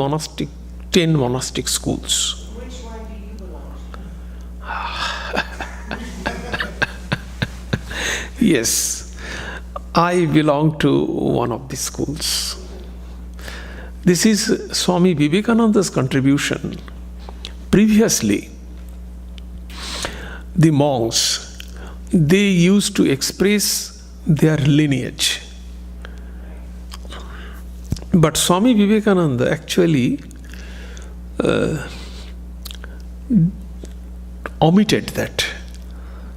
10 monastic schools. Which one do you belong to? Yes, I belong to one of the schools. This is Swami Vivekananda's contribution. Previously, the monks, they used to express their lineage. But Swami Vivekananda actually omitted that.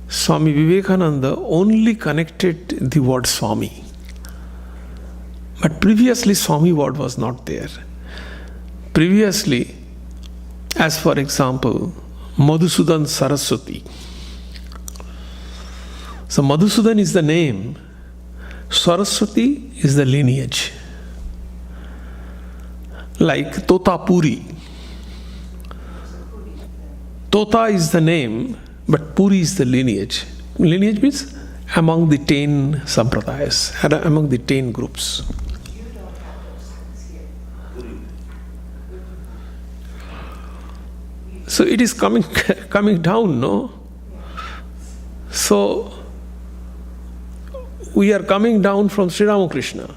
Swami Vivekananda only connected the word Swami. But previously Swami word was not there. Previously, as for example, Madhusudan Saraswati. So Madhusudan is the name, Saraswati is the lineage. Like Totapuri. Tota is the name, but Puri is the lineage. Lineage means among the 10 sampradayas, among the 10 groups. You don't have those things here. So it is coming down, no? So we are coming down from Sri Ramakrishna. Okay,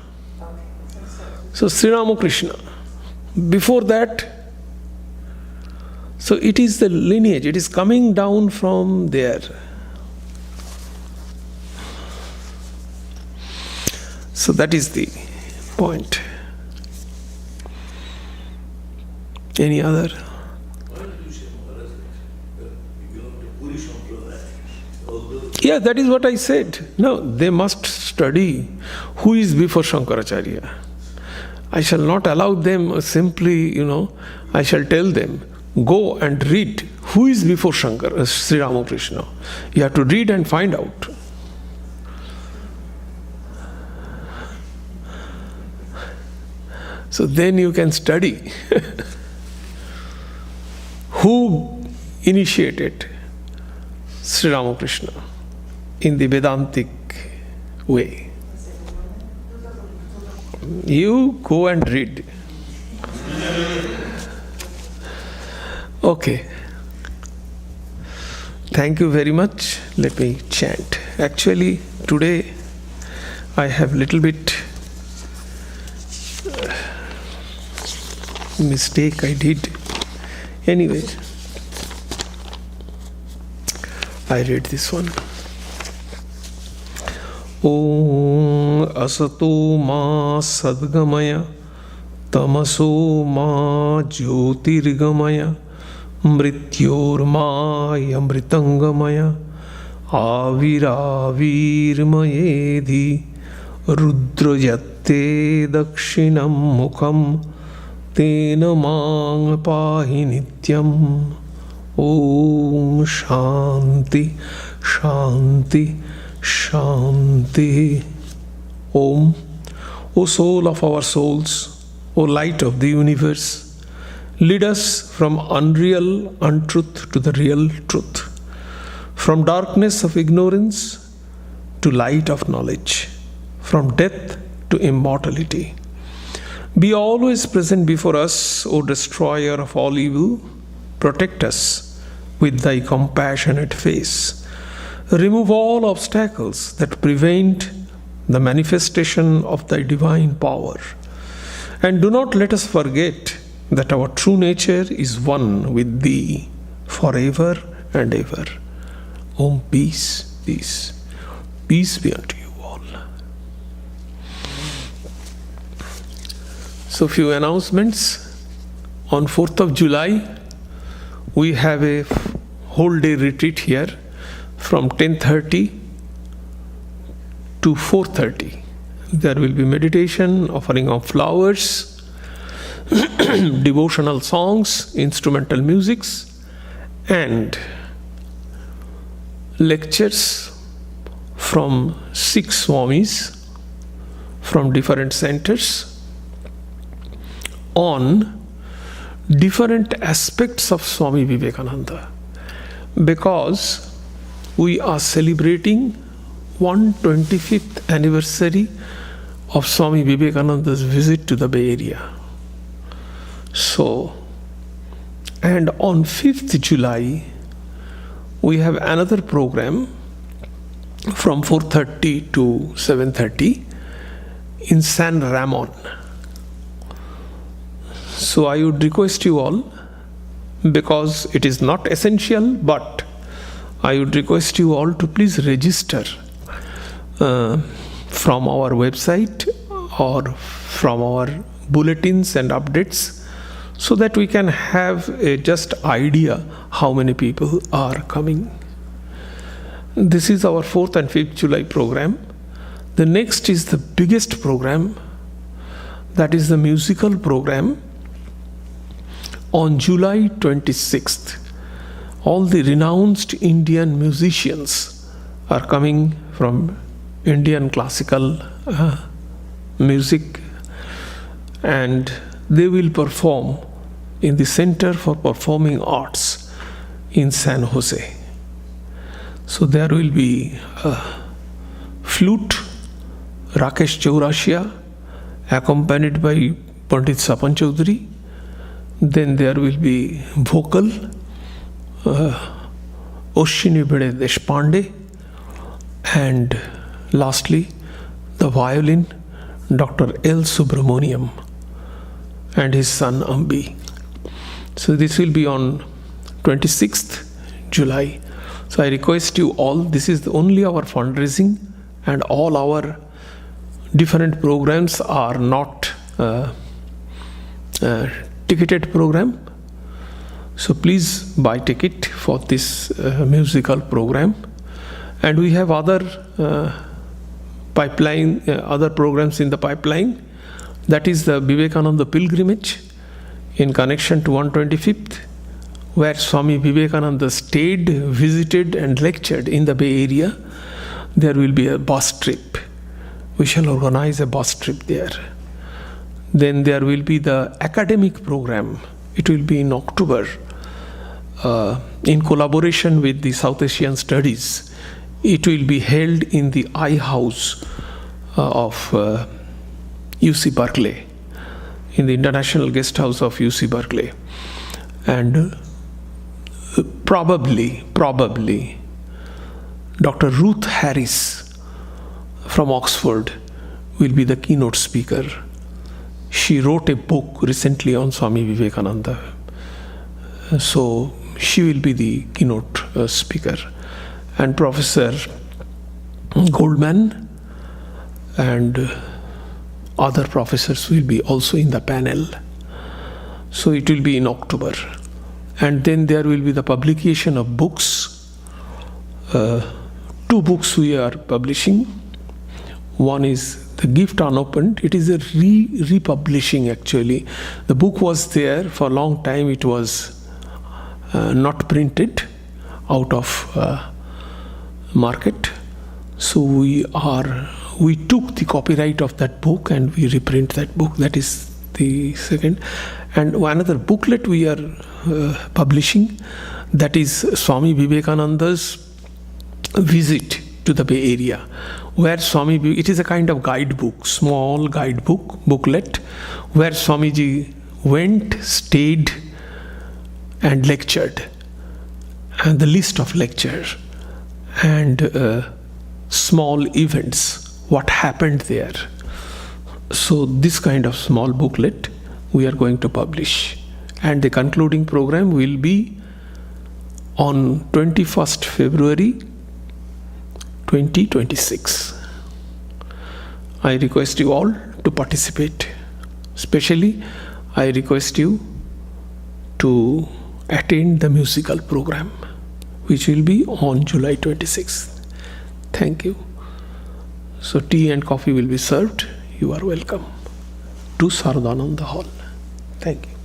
So Sri Ramakrishna. Before that, so it is the lineage, it is coming down from there. So that is the point. Any other? Why did you say Maharaj that you belong to Puri Sampradaya? Although Yeah, that is what I said. No, they must study who is before Shankaracharya. I shall not allow them simply, I shall tell them, go and read who is before Sri Ramakrishna. You have to read and find out. So then you can study who initiated Sri Ramakrishna in the Vedantic way. You go and read. Okay. Thank you very much. Let me chant. actually today I have little bit mistake I did. Anyway, I read this one. Om asato ma sadgamaya tamaso ma jyotirgamaya mrityor ma amritangamaya aviravirmayedhi rudrajatte dakshinam mukham tena mang pahi nityam. Om Shanti Shanti Shanti. Om. O soul of our souls, O light of the universe, lead us from unreal untruth to the real truth, from darkness of ignorance to light of knowledge, from death to immortality. Be always present before us, O destroyer of all evil. Protect us with thy compassionate face. Remove all obstacles that prevent the manifestation of thy divine power. And do not let us forget that our true nature is one with thee forever and ever. Om, peace, peace. Peace be unto you all. So, few announcements. On 4th of July, we have a whole day retreat here from 10:30 to 4:30. There will be meditation, offering of flowers, devotional songs, instrumental musics, and lectures from 6 Swamis from different centers on different aspects of Swami Vivekananda, because we are celebrating 125th anniversary of Swami Vivekananda's visit to the Bay Area. So, and on 5th July, we have another program from 4:30 to 7:30 in San Ramon. So I would request you all, because it is not essential, but I would request you all to please register from our website or from our bulletins and updates, so that we can have a just idea how many people are coming. This is our 4th and 5th July program. The next is the biggest program, that is the musical program. On July 26th, all the renowned Indian musicians are coming from Indian classical music, and they will perform in the Center for Performing Arts in San Jose. So there will be flute, Rakesh Chaurashia, accompanied by Pandit Sapan Chaudhary. Then there will be vocal, Oshini Bede Deshpande, and lastly the violin, Dr. L. Subramaniam and his son Ambi. So this will be on 26th July. So I request you all, this is only our fundraising, and all our different programs are not ticketed program. So please buy ticket for this musical program. And we have other other programs in the pipeline. That is the Vivekananda pilgrimage in connection to 125th, where Swami Vivekananda stayed, visited and lectured in the Bay Area. There will be a bus trip. We shall organize a bus trip there. Then there will be the academic program. It will be in October in collaboration with the South Asian Studies. It will be held in the I House of UC Berkeley, in the International Guest House of UC Berkeley. And probably Dr. Ruth Harris from Oxford will be the keynote speaker. She wrote a book recently on Swami Vivekananda. So she will be the keynote speaker. And Professor Goldman and other professors will be also in the panel. So it will be in October. And then there will be the publication of books. 2 books we are publishing. One is The Gift Unopened. It is a republishing actually. The book was there for a long time. It was not printed out of market. So we took the copyright of that book and we reprint that book. That is the second. And another booklet we are publishing, that is Swami Vivekananda's visit to the Bay Area, where it is a kind of guidebook, small guidebook, booklet, where Swamiji went, stayed and lectured, and the list of lectures and small events, what happened there. So this kind of small booklet we are going to publish, and the concluding program will be on 21st February 2026. I request you all to participate. Especially, I request you to attend the musical program, which will be on July 26th. Thank you. So tea and coffee will be served. You are welcome to Saradananda Hall. Thank you.